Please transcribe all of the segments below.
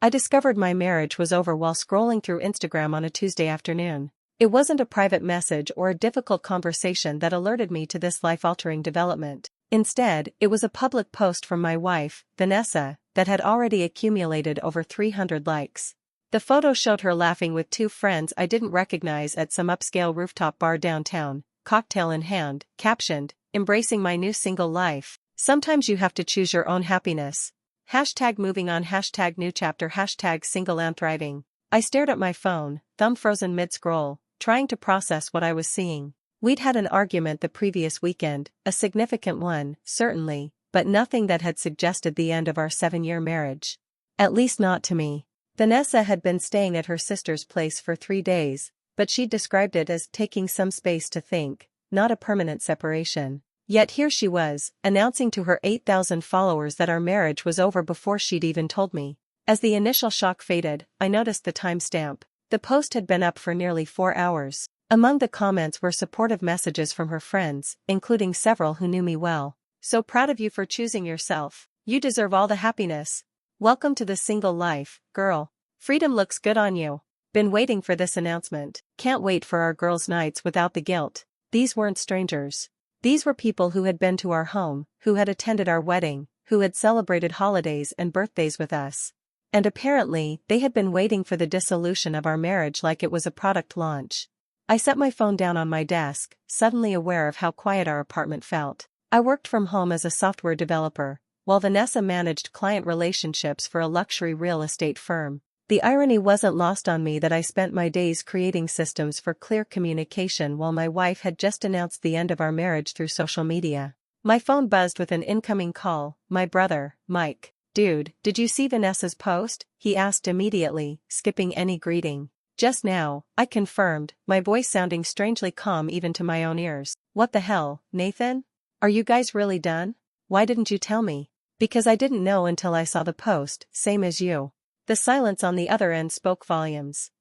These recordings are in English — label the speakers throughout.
Speaker 1: I discovered my marriage was over while scrolling through Instagram on a Tuesday afternoon. It wasn't a private message or a difficult conversation that alerted me to this life-altering development. Instead, it was a public post from my wife, Vanessa, that had already accumulated over 300 likes. The photo showed her laughing with two friends I didn't recognize at some upscale rooftop bar downtown, cocktail in hand, captioned, "Embracing my new single life. Sometimes you have to choose your own happiness. Hashtag moving on, hashtag new chapter, hashtag single and thriving." I stared at my phone, thumb frozen mid-scroll, trying to process what I was seeing. We'd had an argument the previous weekend, a significant one, certainly, but nothing that had suggested the end of our 7-year marriage. At least not to me. Vanessa had been staying at her sister's place for 3 days, but she described it as taking some space to think, not a permanent separation. Yet here she was, announcing to her 8,000 followers that our marriage was over before she'd even told me. As the initial shock faded, I noticed the timestamp. The post had been up for nearly 4 hours. Among the comments were supportive messages from her friends, including several who knew me well. "So proud of you for choosing yourself. You deserve all the happiness. Welcome to the single life, girl. Freedom looks good on you. Been waiting for this announcement. Can't wait for our girls' nights without the guilt." These weren't strangers. These were people who had been to our home, who had attended our wedding, who had celebrated holidays and birthdays with us. And apparently, they had been waiting for the dissolution of our marriage like it was a product launch. I set my phone down on my desk, suddenly aware of how quiet our apartment felt. I worked from home as a software developer, while Vanessa managed client relationships for a luxury real estate firm. The irony wasn't lost on me that I spent my days creating systems for clear communication while my wife had just announced the end of our marriage through social media. My phone buzzed with an incoming call. My brother, Mike. "Dude, did you see Vanessa's post?" he asked immediately, skipping any greeting. "Just now," I confirmed, my voice sounding strangely calm even to my own ears. "What the hell, Nathan? Are you guys really done? Why didn't you tell me?" "Because I didn't know until I saw the post, same as you." The silence on the other end spoke volumes.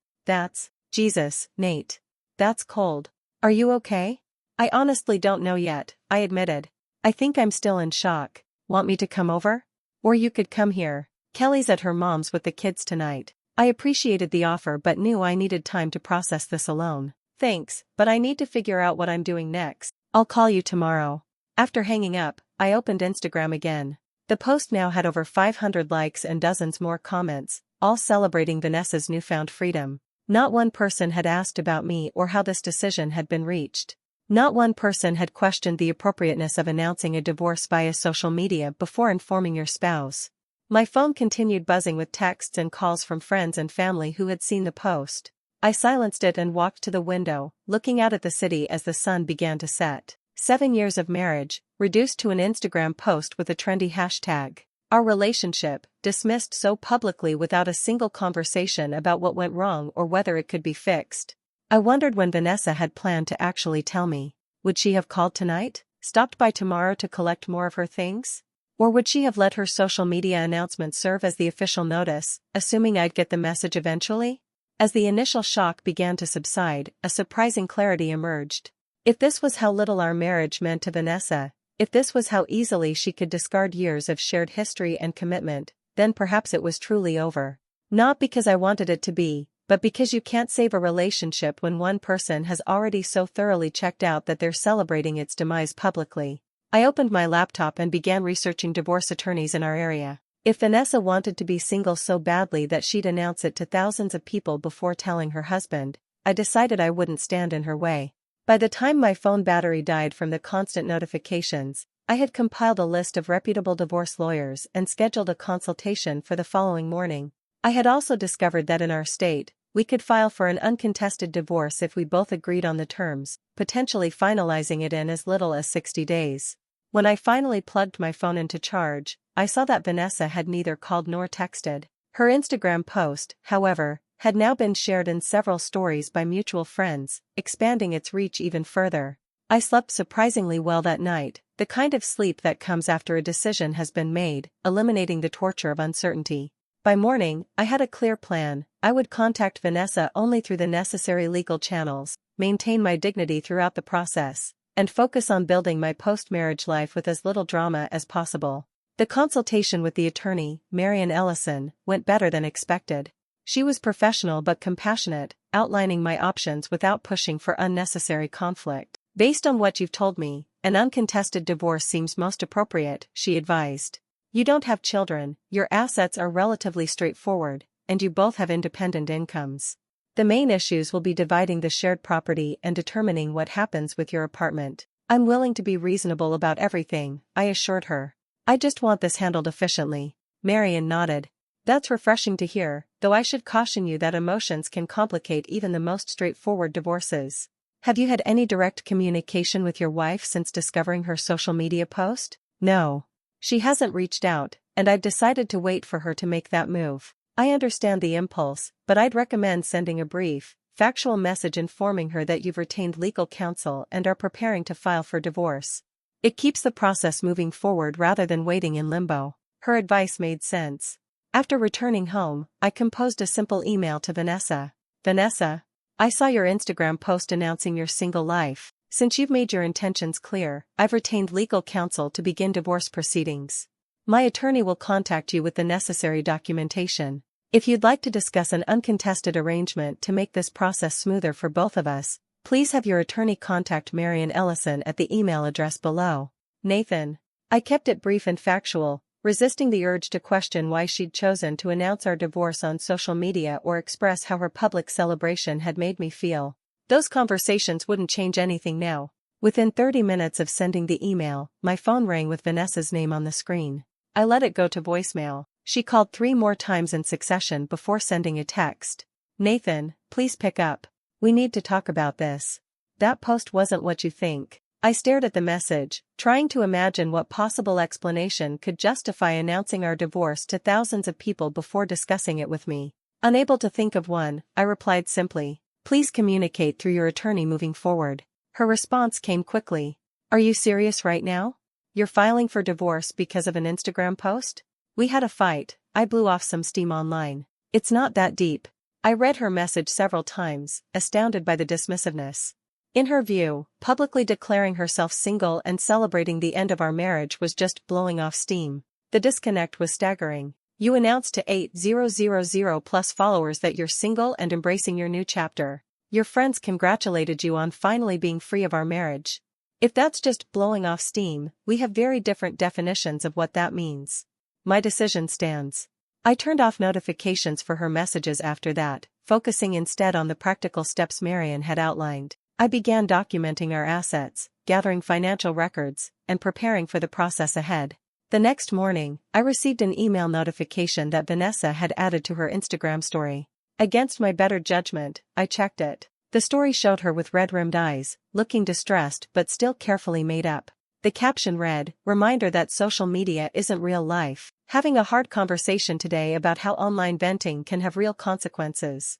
Speaker 1: Jesus, Nate. That's cold. Are you okay?" "I honestly don't know yet," I admitted. "I think I'm still in shock. Want me to come over? Or you could come here. Kelly's at her mom's with the kids tonight." I appreciated the offer but knew I needed time to process this alone. "Thanks, but I need to figure out what I'm doing next. I'll call you tomorrow." After hanging up, I opened Instagram again. The post now had over 500 likes and dozens more comments, all celebrating Vanessa's newfound freedom. Not one person had asked about me or how this decision had been reached. Not one person had questioned the appropriateness of announcing a divorce via social media before informing your spouse. My phone continued buzzing with texts and calls from friends and family who had seen the post. I silenced it and walked to the window, looking out at the city as the sun began to set. 7 years of marriage, reduced to an Instagram post with a trendy hashtag. Our relationship, dismissed so publicly without a single conversation about what went wrong or whether it could be fixed. I wondered when Vanessa had planned to actually tell me. Would she have called tonight? Stopped by tomorrow to collect more of her things? Or would she have let her social media announcement serve as the official notice, assuming I'd get the message eventually? As the initial shock began to subside, a surprising clarity emerged. If this was how little our marriage meant to Vanessa, if this was how easily she could discard years of shared history and commitment, then perhaps it was truly over. Not because I wanted it to be, but because you can't save a relationship when one person has already so thoroughly checked out that they're celebrating its demise publicly. I opened my laptop and began researching divorce attorneys in our area. If Vanessa wanted to be single so badly that she'd announce it to thousands of people before telling her husband, I decided I wouldn't stand in her way. By the time my phone battery died from the constant notifications, I had compiled a list of reputable divorce lawyers and scheduled a consultation for the following morning. I had also discovered that in our state, we could file for an uncontested divorce if we both agreed on the terms, potentially finalizing it in as little as 60 days. When I finally plugged my phone into charge, I saw that Vanessa had neither called nor texted. Her Instagram post, however, had now been shared in several stories by mutual friends, expanding its reach even further. I slept surprisingly well that night, the kind of sleep that comes after a decision has been made, eliminating the torture of uncertainty. By morning, I had a clear plan. I would contact Vanessa only through the necessary legal channels, maintain my dignity throughout the process, and focus on building my post-marriage life with as little drama as possible. The consultation with the attorney, Marian Ellison, went better than expected. She was professional but compassionate, outlining my options without pushing for unnecessary conflict. Based on what you've told me, an uncontested divorce seems most appropriate, she advised. You don't have children, your assets are relatively straightforward, and you both have independent incomes. The main issues will be dividing the shared property and determining what happens with your apartment. I'm willing to be reasonable about everything, I assured her. I just want this handled efficiently. Marian nodded. That's refreshing to hear, though I should caution you that emotions can complicate even the most straightforward divorces. Have you had any direct communication with your wife since discovering her social media post? No. She hasn't reached out, and I've decided to wait for her to make that move. I understand the impulse, but I'd recommend sending a brief, factual message informing her that you've retained legal counsel and are preparing to file for divorce. It keeps the process moving forward rather than waiting in limbo. Her advice made sense. After returning home, I composed a simple email to Vanessa. Vanessa, I saw your Instagram post announcing your single life. Since you've made your intentions clear, I've retained legal counsel to begin divorce proceedings. My attorney will contact you with the necessary documentation. If you'd like to discuss an uncontested arrangement to make this process smoother for both of us, please have your attorney contact Marian Ellison at the email address below. Nathan. I kept it brief and factual, resisting the urge to question why she'd chosen to announce our divorce on social media or express how her public celebration had made me feel. Those conversations wouldn't change anything now. Within 30 minutes of sending the email, my phone rang with Vanessa's name on the screen. I let it go to voicemail. She called 3 more times in succession before sending a text. Nathan, please pick up. We need to talk about this. That post wasn't what you think. I stared at the message, trying to imagine what possible explanation could justify announcing our divorce to thousands of people before discussing it with me. Unable to think of one, I replied simply, please communicate through your attorney moving forward. Her response came quickly. Are you serious right now? You're filing for divorce because of an Instagram post? We had a fight, I blew off some steam online. It's not that deep. I read her message several times, astounded by the dismissiveness. In her view, publicly declaring herself single and celebrating the end of our marriage was just blowing off steam. The disconnect was staggering. You announced to 8,000 plus followers that you're single and embracing your new chapter. Your friends congratulated you on finally being free of our marriage. If that's just blowing off steam, we have very different definitions of what that means. My decision stands. I turned off notifications for her messages after that, focusing instead on the practical steps Marian had outlined. I began documenting our assets, gathering financial records, and preparing for the process ahead. The next morning, I received an email notification that Vanessa had added to her Instagram story. Against my better judgment, I checked it. The story showed her with red-rimmed eyes, looking distressed but still carefully made up. The caption read, "Reminder that social media isn't real life. Having a hard conversation today about how online venting can have real consequences.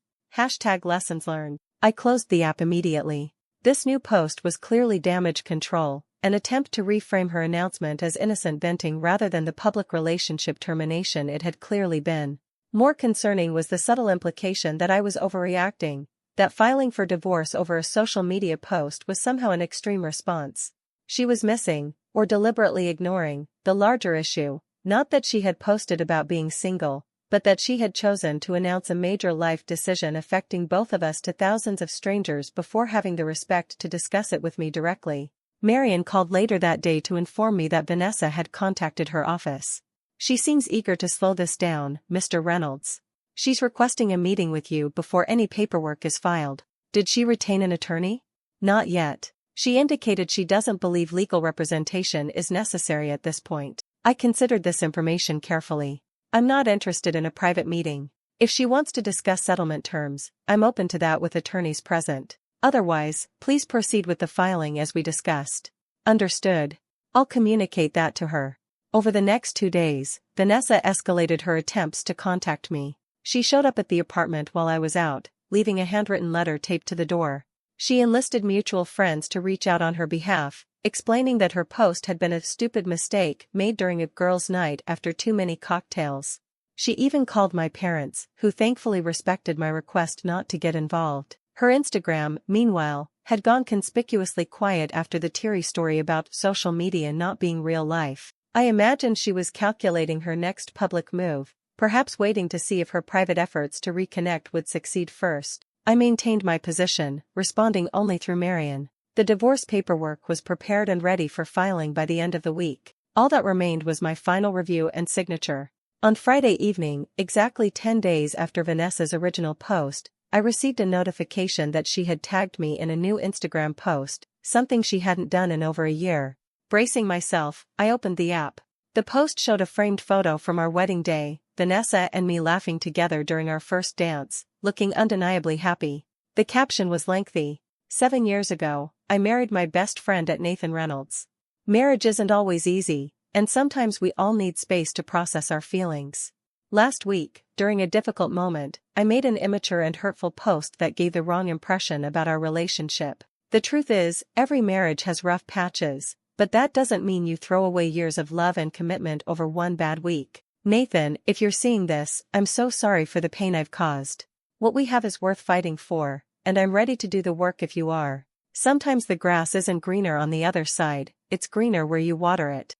Speaker 1: #lessons learned." I closed the app immediately. This new post was clearly damage control, an attempt to reframe her announcement as innocent venting rather than the public relationship termination it had clearly been. More concerning was the subtle implication that I was overreacting, that filing for divorce over a social media post was somehow an extreme response. She was missing, or deliberately ignoring, the larger issue, not that she had posted about being single, but that she had chosen to announce a major life decision affecting both of us to thousands of strangers before having the respect to discuss it with me directly. Marian called later that day to inform me that Vanessa had contacted her office. She seems eager to slow this down, Mr. Reynolds. She's requesting a meeting with you before any paperwork is filed. Did she retain an attorney? Not yet. She indicated she doesn't believe legal representation is necessary at this point. I considered this information carefully. I'm not interested in a private meeting. If she wants to discuss settlement terms, I'm open to that with attorneys present. Otherwise, please proceed with the filing as we discussed. Understood. I'll communicate that to her. Over the next 2 days, Vanessa escalated her attempts to contact me. She showed up at the apartment while I was out, leaving a handwritten letter taped to the door. She enlisted mutual friends to reach out on her behalf, explaining that her post had been a stupid mistake made during a girls' night after too many cocktails. She even called my parents, who thankfully respected my request not to get involved. Her Instagram, meanwhile, had gone conspicuously quiet after the teary story about social media not being real life. I imagined she was calculating her next public move, perhaps waiting to see if her private efforts to reconnect would succeed first. I maintained my position, responding only through Marion. The divorce paperwork was prepared and ready for filing by the end of the week. All that remained was my final review and signature. On Friday evening, exactly 10 days after Vanessa's original post, I received a notification that she had tagged me in a new Instagram post, something she hadn't done in over a year. Bracing myself, I opened the app. The post showed a framed photo from our wedding day, Vanessa and me laughing together during our first dance, looking undeniably happy. The caption was lengthy. 7 years ago, I married my best friend at Nathan Reynolds. Marriage isn't always easy, and sometimes we all need space to process our feelings. Last week, during a difficult moment, I made an immature and hurtful post that gave the wrong impression about our relationship. The truth is, every marriage has rough patches, but that doesn't mean you throw away years of love and commitment over one bad week. Nathan, if you're seeing this, I'm so sorry for the pain I've caused. What we have is worth fighting for, and I'm ready to do the work if you are. Sometimes the grass isn't greener on the other side, it's greener where you water it.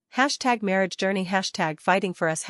Speaker 1: #marriage journey #fighting for us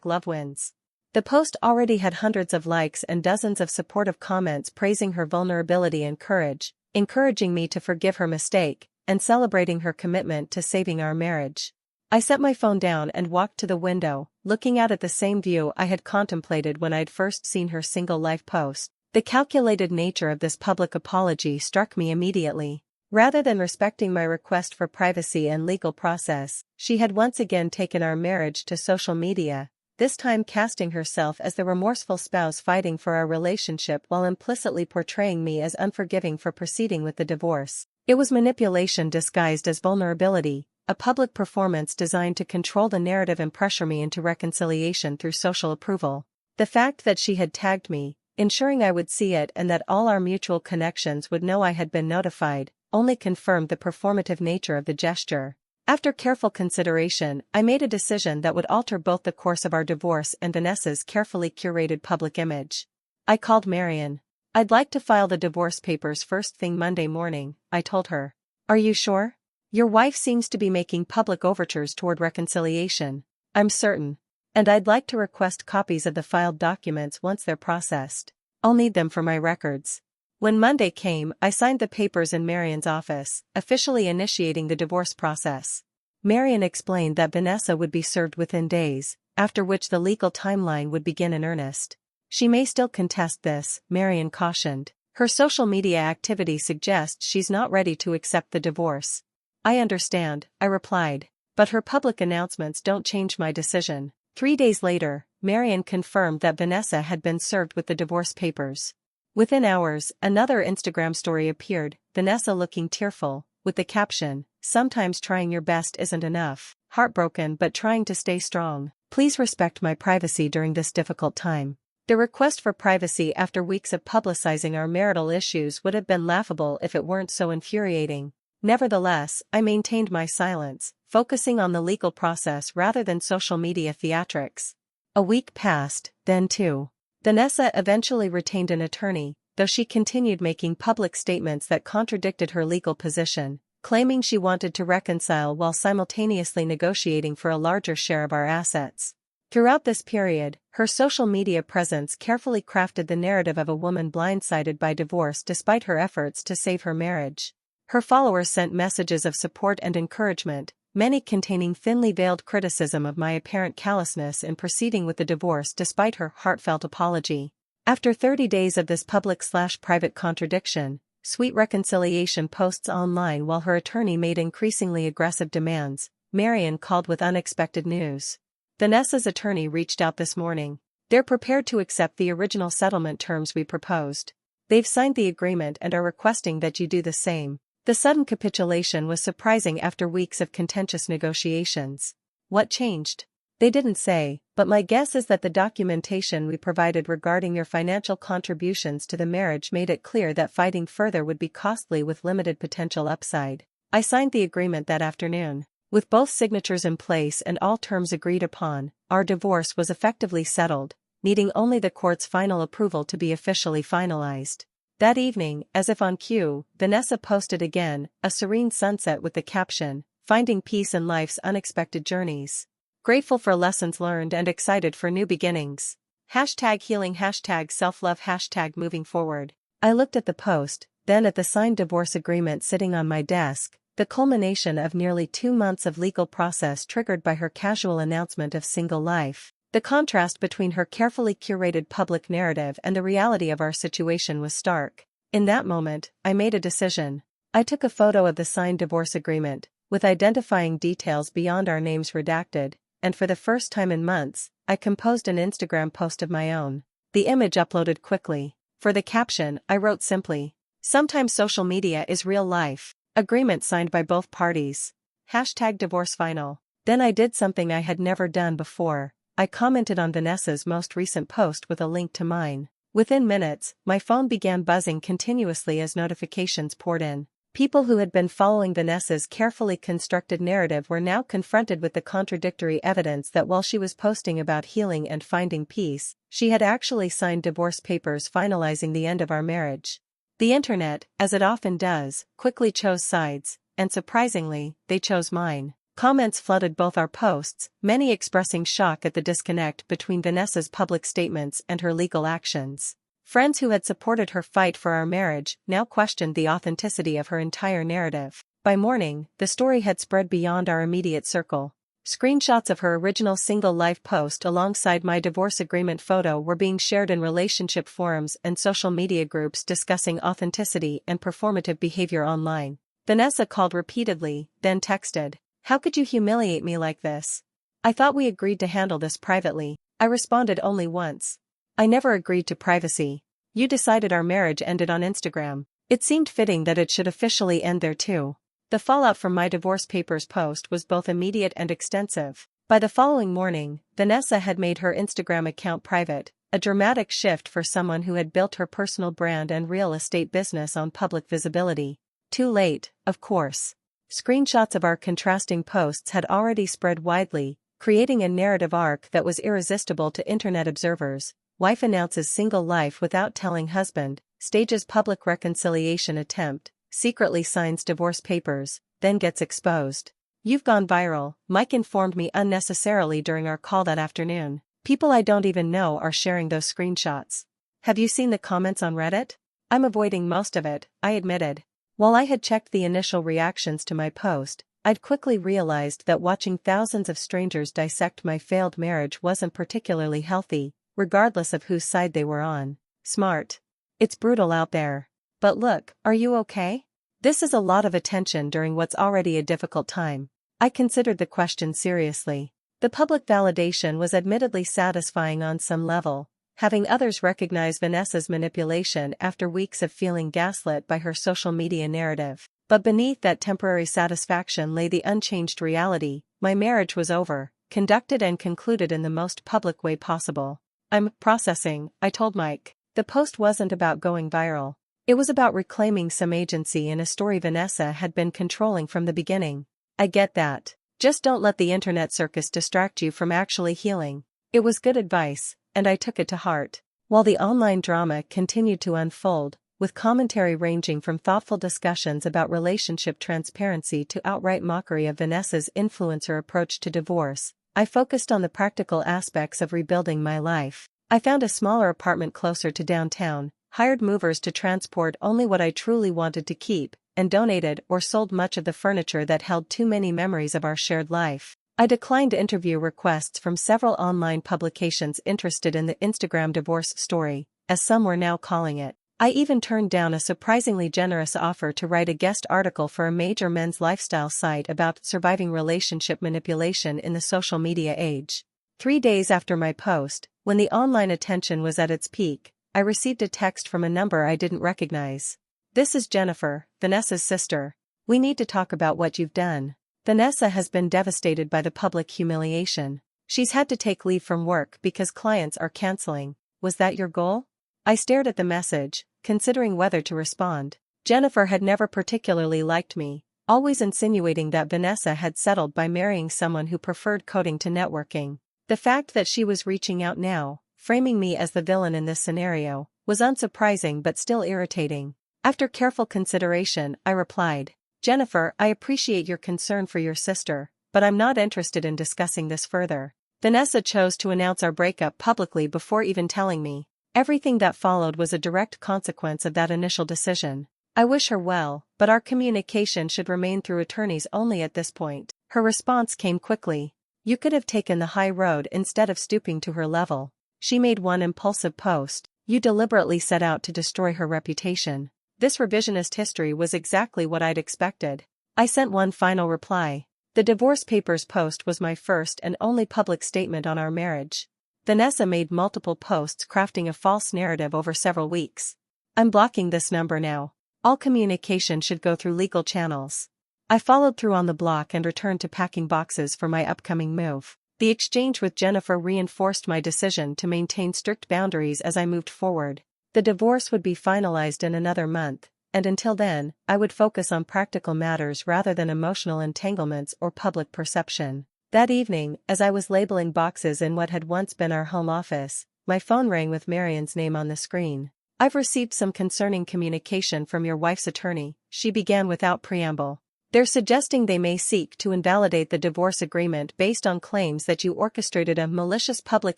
Speaker 1: #love wins. The post already had hundreds of likes and dozens of supportive comments praising her vulnerability and courage, encouraging me to forgive her mistake, and celebrating her commitment to saving our marriage. I set my phone down and walked to the window, looking out at the same view I had contemplated when I'd first seen her single life post. The calculated nature of this public apology struck me immediately. Rather than respecting my request for privacy and legal process, she had once again taken our marriage to social media, this time casting herself as the remorseful spouse fighting for our relationship while implicitly portraying me as unforgiving for proceeding with the divorce. It was manipulation disguised as vulnerability, a public performance designed to control the narrative and pressure me into reconciliation through social approval. The fact that she had tagged me, ensuring I would see it and that all our mutual connections would know I had been notified, only confirmed the performative nature of the gesture. After careful consideration, I made a decision that would alter both the course of our divorce and Vanessa's carefully curated public image. I called Marion. "I'd like to file the divorce papers first thing Monday morning," I told her. "Are you sure? Your wife seems to be making public overtures toward reconciliation." "I'm certain. And I'd like to request copies of the filed documents once they're processed. I'll need them for my records." When Monday came, I signed the papers in Marion's office, officially initiating the divorce process. Marion explained that Vanessa would be served within days, after which the legal timeline would begin in earnest. "She may still contest this," Marion cautioned. "Her social media activity suggests she's not ready to accept the divorce." "I understand," I replied, "but her public announcements don't change my decision." 3 days later, Marion confirmed that Vanessa had been served with the divorce papers. Within hours, another Instagram story appeared, Vanessa looking tearful, with the caption, "Sometimes trying your best isn't enough. Heartbroken but trying to stay strong. Please respect my privacy during this difficult time." The request for privacy after weeks of publicizing our marital issues would have been laughable if it weren't so infuriating. Nevertheless, I maintained my silence, focusing on the legal process rather than social media theatrics. A week passed, then two. Vanessa eventually retained an attorney, though she continued making public statements that contradicted her legal position, claiming she wanted to reconcile while simultaneously negotiating for a larger share of our assets. Throughout this period, her social media presence carefully crafted the narrative of a woman blindsided by divorce despite her efforts to save her marriage. Her followers sent messages of support and encouragement, many containing thinly veiled criticism of my apparent callousness in proceeding with the divorce despite her heartfelt apology. After 30 days of this public/private contradiction, sweet reconciliation posts online while her attorney made increasingly aggressive demands, Marion called with unexpected news. Vanessa's attorney reached out this morning. "They're prepared to accept the original settlement terms we proposed. They've signed the agreement and are requesting that you do the same." The sudden capitulation was surprising after weeks of contentious negotiations. "What changed?" "They didn't say, but my guess is that the documentation we provided regarding your financial contributions to the marriage made it clear that fighting further would be costly with limited potential upside." I signed the agreement that afternoon. With both signatures in place and all terms agreed upon, our divorce was effectively settled, needing only the court's final approval to be officially finalized. That evening, as if on cue, Vanessa posted again, a serene sunset with the caption, finding peace in life's unexpected journeys. Grateful for lessons learned and excited for new beginnings. Hashtag healing, hashtag self-love, hashtag moving forward. I looked at the post, then at the signed divorce agreement sitting on my desk, the culmination of nearly 2 months of legal process triggered by her casual announcement of single life. The contrast between her carefully curated public narrative and the reality of our situation was stark. In that moment, I made a decision. I took a photo of the signed divorce agreement, with identifying details beyond our names redacted, and for the first time in months, I composed an Instagram post of my own. The image uploaded quickly. For the caption, I wrote simply, "Sometimes social media is real life. Agreement signed by both parties. Hashtag divorce final." Then I did something I had never done before. I commented on Vanessa's most recent post with a link to mine. Within minutes, my phone began buzzing continuously as notifications poured in. People who had been following Vanessa's carefully constructed narrative were now confronted with the contradictory evidence that while she was posting about healing and finding peace, she had actually signed divorce papers finalizing the end of our marriage. The internet, as it often does, quickly chose sides, and surprisingly, they chose mine. Comments flooded both our posts, many expressing shock at the disconnect between Vanessa's public statements and her legal actions. Friends who had supported her fight for our marriage now questioned the authenticity of her entire narrative. By morning, the story had spread beyond our immediate circle. Screenshots of her original single life post alongside my divorce agreement photo were being shared in relationship forums and social media groups discussing authenticity and performative behavior online. Vanessa called repeatedly, then texted, "How could you humiliate me like this? I thought we agreed to handle this privately." I responded only once. "I never agreed to privacy. You decided our marriage ended on Instagram. It seemed fitting that it should officially end there too." The fallout from my divorce papers post was both immediate and extensive. By the following morning, Vanessa had made her Instagram account private, a dramatic shift for someone who had built her personal brand and real estate business on public visibility. Too late, of course. Screenshots of our contrasting posts had already spread widely, creating a narrative arc that was irresistible to internet observers. Wife announces single life without telling husband, stages public reconciliation attempt, secretly signs divorce papers, then gets exposed. "You've gone viral," Mike informed me unnecessarily during our call that afternoon. "People I don't even know are sharing those screenshots." "Have you seen the comments on Reddit?" "I'm avoiding most of it," I admitted. While I had checked the initial reactions to my post, I'd quickly realized that watching thousands of strangers dissect my failed marriage wasn't particularly healthy, regardless of whose side they were on. Smart. It's brutal out there. But look, are you okay? This is a lot of attention during what's already a difficult time. I considered the question seriously. The public validation was admittedly satisfying on some level, having others recognize Vanessa's manipulation after weeks of feeling gaslit by her social media narrative. But beneath that temporary satisfaction lay the unchanged reality: my marriage was over, conducted and concluded in the most public way possible. "I'm processing," I told Mike. The post wasn't about going viral. It was about reclaiming some agency in a story Vanessa had been controlling from the beginning. "I get that. Just don't let the internet circus distract you from actually healing." It was good advice, and I took it to heart. While the online drama continued to unfold, with commentary ranging from thoughtful discussions about relationship transparency to outright mockery of Vanessa's influencer approach to divorce, I focused on the practical aspects of rebuilding my life. I found a smaller apartment closer to downtown, hired movers to transport only what I truly wanted to keep, and donated or sold much of the furniture that held too many memories of our shared life. I declined interview requests from several online publications interested in the Instagram divorce story, as some were now calling it. I even turned down a surprisingly generous offer to write a guest article for a major men's lifestyle site about surviving relationship manipulation in the social media age. 3 days after my post, when the online attention was at its peak, I received a text from a number I didn't recognize. "This is Jennifer, Vanessa's sister. We need to talk about what you've done. Vanessa has been devastated by the public humiliation. She's had to take leave from work because clients are canceling. Was that your goal?" I stared at the message, considering whether to respond. Jennifer had never particularly liked me, always insinuating that Vanessa had settled by marrying someone who preferred coding to networking. The fact that she was reaching out now, framing me as the villain in this scenario, was unsurprising but still irritating. After careful consideration, I replied, Jennifer, I appreciate your concern for your sister, but I'm not interested in discussing this further. Vanessa chose to announce our breakup publicly before even telling me. Everything that followed was a direct consequence of that initial decision. I wish her well, but our communication should remain through attorneys only at this point. Her response came quickly. You could have taken the high road instead of stooping to her level. She made one impulsive post. You deliberately set out to destroy her reputation. This revisionist history was exactly what I'd expected. I sent one final reply. The divorce papers post was my first and only public statement on our marriage. Vanessa made multiple posts crafting a false narrative over several weeks. I'm blocking this number now. All communication should go through legal channels. I followed through on the block and returned to packing boxes for my upcoming move. The exchange with Jennifer reinforced my decision to maintain strict boundaries as I moved forward. The divorce would be finalized in another month, and until then, I would focus on practical matters rather than emotional entanglements or public perception. That evening, as I was labeling boxes in what had once been our home office, my phone rang with Marian's name on the screen. I've received some concerning communication from your wife's attorney, she began without preamble. They're suggesting they may seek to invalidate the divorce agreement based on claims that you orchestrated a malicious public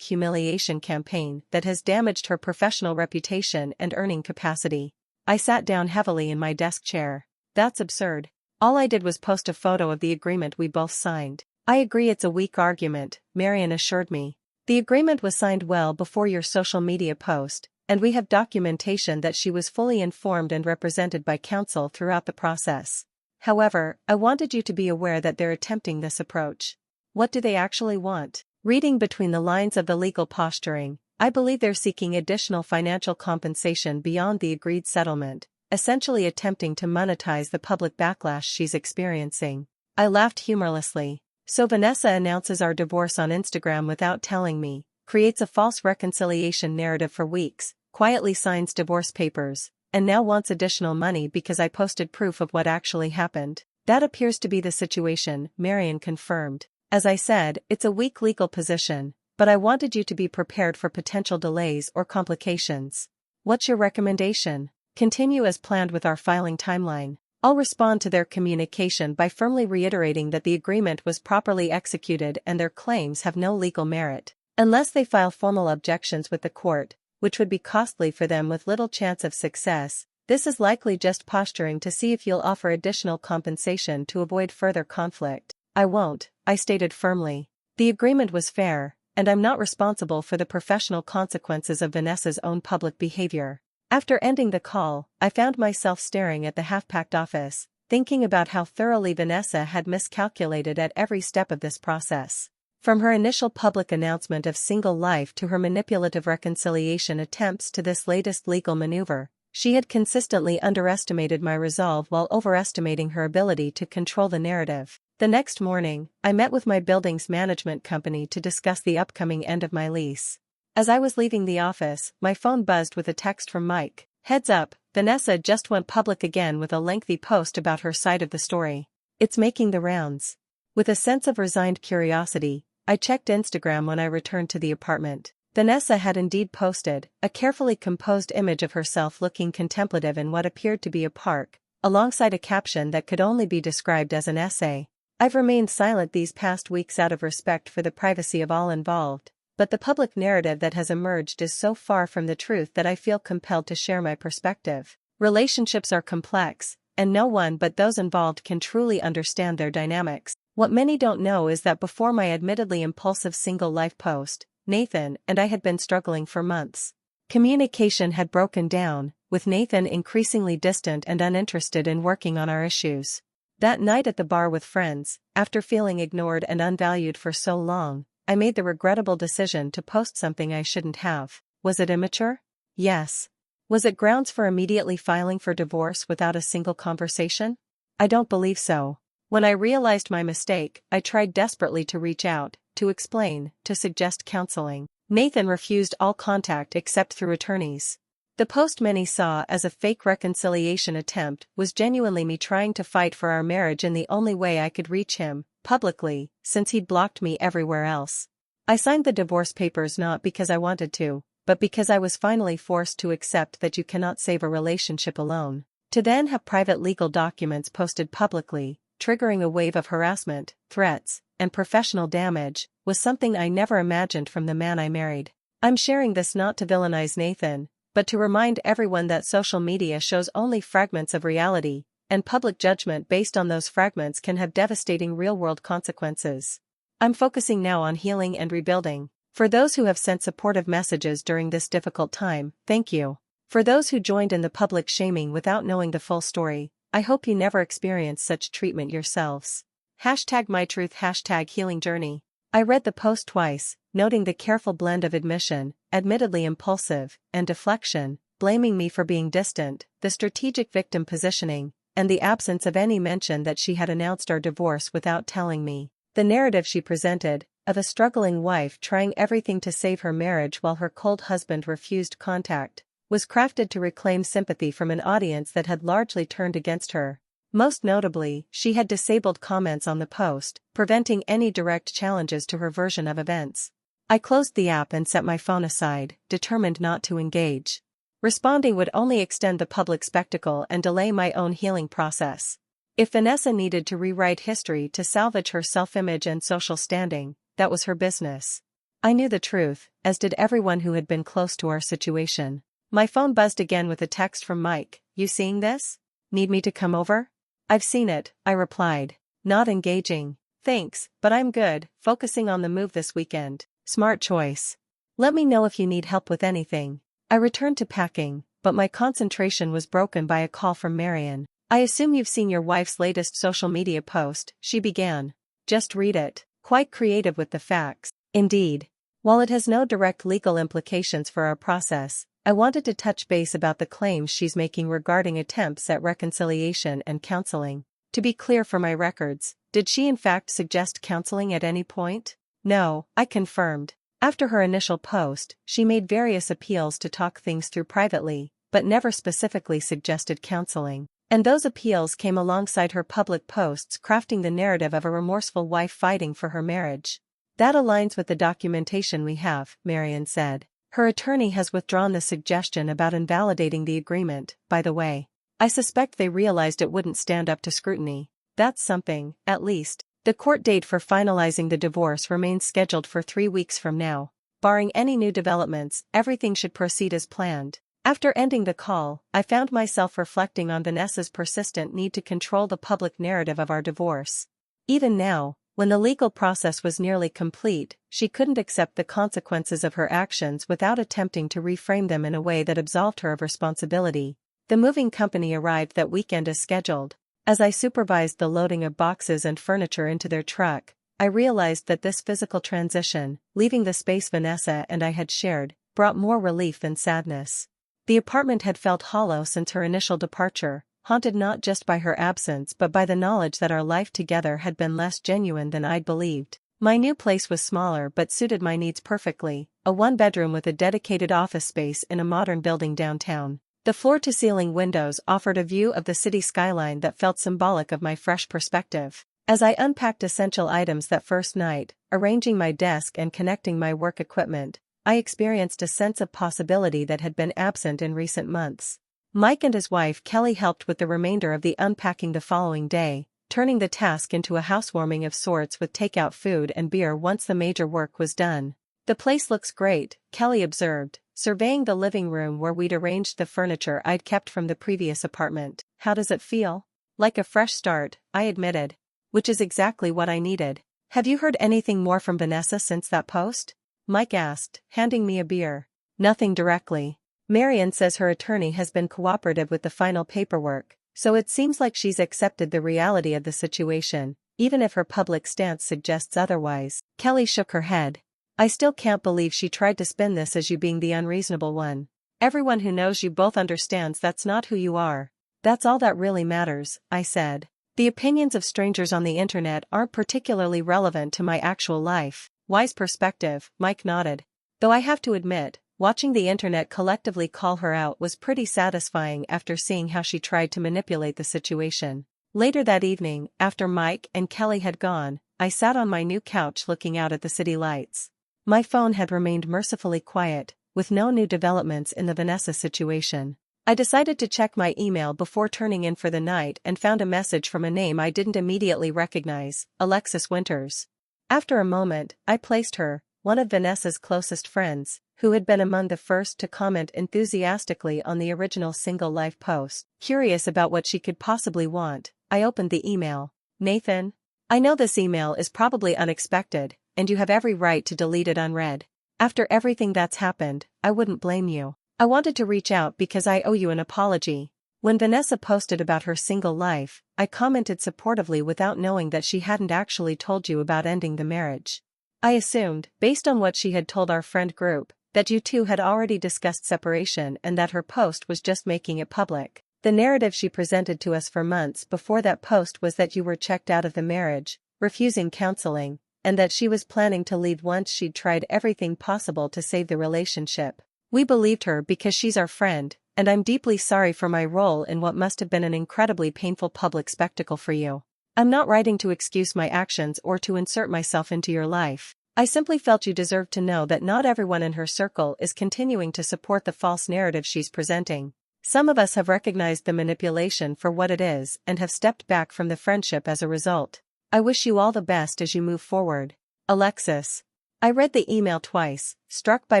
Speaker 1: humiliation campaign that has damaged her professional reputation and earning capacity. I sat down heavily in my desk chair. That's absurd. All I did was post a photo of the agreement we both signed. I agree it's a weak argument, Marian assured me. The agreement was signed well before your social media post, and we have documentation that she was fully informed and represented by counsel throughout the process. However, I wanted you to be aware that they're attempting this approach. What do they actually want? Reading between the lines of the legal posturing, I believe they're seeking additional financial compensation beyond the agreed settlement, essentially attempting to monetize the public backlash she's experiencing. I laughed humorlessly. So Vanessa announces our divorce on Instagram without telling me, creates a false reconciliation narrative for weeks, quietly signs divorce papers, and now wants additional money because I posted proof of what actually happened. That appears to be the situation, Marian confirmed. As I said, it's a weak legal position, but I wanted you to be prepared for potential delays or complications. What's your recommendation? Continue as planned with our filing timeline. I'll respond to their communication by firmly reiterating that the agreement was properly executed and their claims have no legal merit. Unless they file formal objections with the court, which would be costly for them with little chance of success, this is likely just posturing to see if you'll offer additional compensation to avoid further conflict. I won't, I stated firmly. The agreement was fair, and I'm not responsible for the professional consequences of Vanessa's own public behavior. After ending the call, I found myself staring at the half-packed office, thinking about how thoroughly Vanessa had miscalculated at every step of this process. From her initial public announcement of single life to her manipulative reconciliation attempts to this latest legal maneuver, she had consistently underestimated my resolve while overestimating her ability to control the narrative. The next morning, I met with my building's management company to discuss the upcoming end of my lease. As I was leaving the office, my phone buzzed with a text from Mike. Heads up, Vanessa just went public again with a lengthy post about her side of the story. It's making the rounds. With a sense of resigned curiosity, I checked Instagram when I returned to the apartment. Vanessa had indeed posted a carefully composed image of herself looking contemplative in what appeared to be a park, alongside a caption that could only be described as an essay. I've remained silent these past weeks out of respect for the privacy of all involved. But the public narrative that has emerged is so far from the truth that I feel compelled to share my perspective. Relationships are complex, and no one but those involved can truly understand their dynamics. What many don't know is that before my admittedly impulsive single life post, Nathan and I had been struggling for months. Communication had broken down, with Nathan increasingly distant and uninterested in working on our issues. That night at the bar with friends, after feeling ignored and unvalued for so long, I made the regrettable decision to post something I shouldn't have. Was it immature? Yes. Was it grounds for immediately filing for divorce without a single conversation? I don't believe so. When I realized my mistake, I tried desperately to reach out, to explain, to suggest counseling. Nathan refused all contact except through attorneys. The post many saw as a fake reconciliation attempt was genuinely me trying to fight for our marriage in the only way I could reach him, publicly, since he'd blocked me everywhere else. I signed the divorce papers not because I wanted to, but because I was finally forced to accept that you cannot save a relationship alone. To then have private legal documents posted publicly, triggering a wave of harassment, threats, and professional damage, was something I never imagined from the man I married. I'm sharing this not to villainize Nathan, but to remind everyone that social media shows only fragments of reality, and public judgment based on those fragments can have devastating real-world consequences. I'm focusing now on healing and rebuilding. For those who have sent supportive messages during this difficult time, thank you. For those who joined in the public shaming without knowing the full story, I hope you never experience such treatment yourselves. #MyTruth #HealingJourney. I read the post twice, noting the careful blend of admission, admittedly impulsive, and deflection, blaming me for being distant, the strategic victim positioning, and the absence of any mention that she had announced our divorce without telling me. The narrative she presented, of a struggling wife trying everything to save her marriage while her cold husband refused contact, was crafted to reclaim sympathy from an audience that had largely turned against her. Most notably, she had disabled comments on the post, preventing any direct challenges to her version of events. I closed the app and set my phone aside, determined not to engage. Responding would only extend the public spectacle and delay my own healing process. If Vanessa needed to rewrite history to salvage her self-image and social standing, that was her business. I knew the truth, as did everyone who had been close to our situation. My phone buzzed again with a text from Mike. "You seeing this? Need me to come over?" "I've seen it," I replied, not engaging. "Thanks, but I'm good, focusing on the move this weekend." Smart choice. "Let me know if you need help with anything." I returned to packing, but my concentration was broken by a call from Marian. "I assume you've seen your wife's latest social media post," she began. "Just read it." Quite creative with the facts. Indeed. While it has no direct legal implications for our process, I wanted to touch base about the claims she's making regarding attempts at reconciliation and counseling. To be clear for my records, did she in fact suggest counseling at any point? No, I confirmed. After her initial post, she made various appeals to talk things through privately, but never specifically suggested counseling. And those appeals came alongside her public posts crafting the narrative of a remorseful wife fighting for her marriage. "That aligns with the documentation we have," Marian said. "Her attorney has withdrawn the suggestion about invalidating the agreement, by the way. I suspect they realized it wouldn't stand up to scrutiny. That's something, at least." The court date for finalizing the divorce remains scheduled for 3 weeks from now. Barring any new developments, everything should proceed as planned. After ending the call, I found myself reflecting on Vanessa's persistent need to control the public narrative of our divorce. Even now, when the legal process was nearly complete, she couldn't accept the consequences of her actions without attempting to reframe them in a way that absolved her of responsibility. The moving company arrived that weekend as scheduled. As I supervised the loading of boxes and furniture into their truck, I realized that this physical transition, leaving the space Vanessa and I had shared, brought more relief than sadness. The apartment had felt hollow since her initial departure, haunted not just by her absence but by the knowledge that our life together had been less genuine than I'd believed. My new place was smaller but suited my needs perfectly, a one-bedroom with a dedicated office space in a modern building downtown. The floor-to-ceiling windows offered a view of the city skyline that felt symbolic of my fresh perspective. As I unpacked essential items that first night, arranging my desk and connecting my work equipment, I experienced a sense of possibility that had been absent in recent months. Mike and his wife Kelly helped with the remainder of the unpacking the following day, turning the task into a housewarming of sorts with takeout food and beer once the major work was done. "The place looks great," Kelly observed, surveying the living room where we'd arranged the furniture I'd kept from the previous apartment. "How does it feel?" "Like a fresh start," I admitted. "Which is exactly what I needed." "Have you heard anything more from Vanessa since that post?" Mike asked, handing me a beer. "Nothing directly. Marian says her attorney has been cooperative with the final paperwork, so it seems like she's accepted the reality of the situation, even if her public stance suggests otherwise." Kelly shook her head. "I still can't believe she tried to spin this as you being the unreasonable one. Everyone who knows you both understands that's not who you are." "That's all that really matters," I said. "The opinions of strangers on the internet aren't particularly relevant to my actual life." "Wise perspective," Mike nodded. "Though I have to admit, watching the internet collectively call her out was pretty satisfying after seeing how she tried to manipulate the situation." Later that evening, after Mike and Kelly had gone, I sat on my new couch looking out at the city lights. My phone had remained mercifully quiet, with no new developments in the Vanessa situation. I decided to check my email before turning in for the night and found a message from a name I didn't immediately recognize, Alexis Winters. After a moment, I placed her, one of Vanessa's closest friends, who had been among the first to comment enthusiastically on the original single life post. Curious about what she could possibly want, I opened the email. Nathan? I know this email is probably unexpected, and you have every right to delete it unread. After everything that's happened, I wouldn't blame you. I wanted to reach out because I owe you an apology. When Vanessa posted about her single life, I commented supportively without knowing that she hadn't actually told you about ending the marriage. I assumed, based on what she had told our friend group, that you two had already discussed separation and that her post was just making it public. The narrative she presented to us for months before that post was that you were checked out of the marriage, refusing counseling, and that she was planning to leave once she'd tried everything possible to save the relationship. We believed her because she's our friend, and I'm deeply sorry for my role in what must have been an incredibly painful public spectacle for you. I'm not writing to excuse my actions or to insert myself into your life. I simply felt you deserved to know that not everyone in her circle is continuing to support the false narrative she's presenting. Some of us have recognized the manipulation for what it is and have stepped back from the friendship as a result. I wish you all the best as you move forward. Alexis. I read the email twice, struck by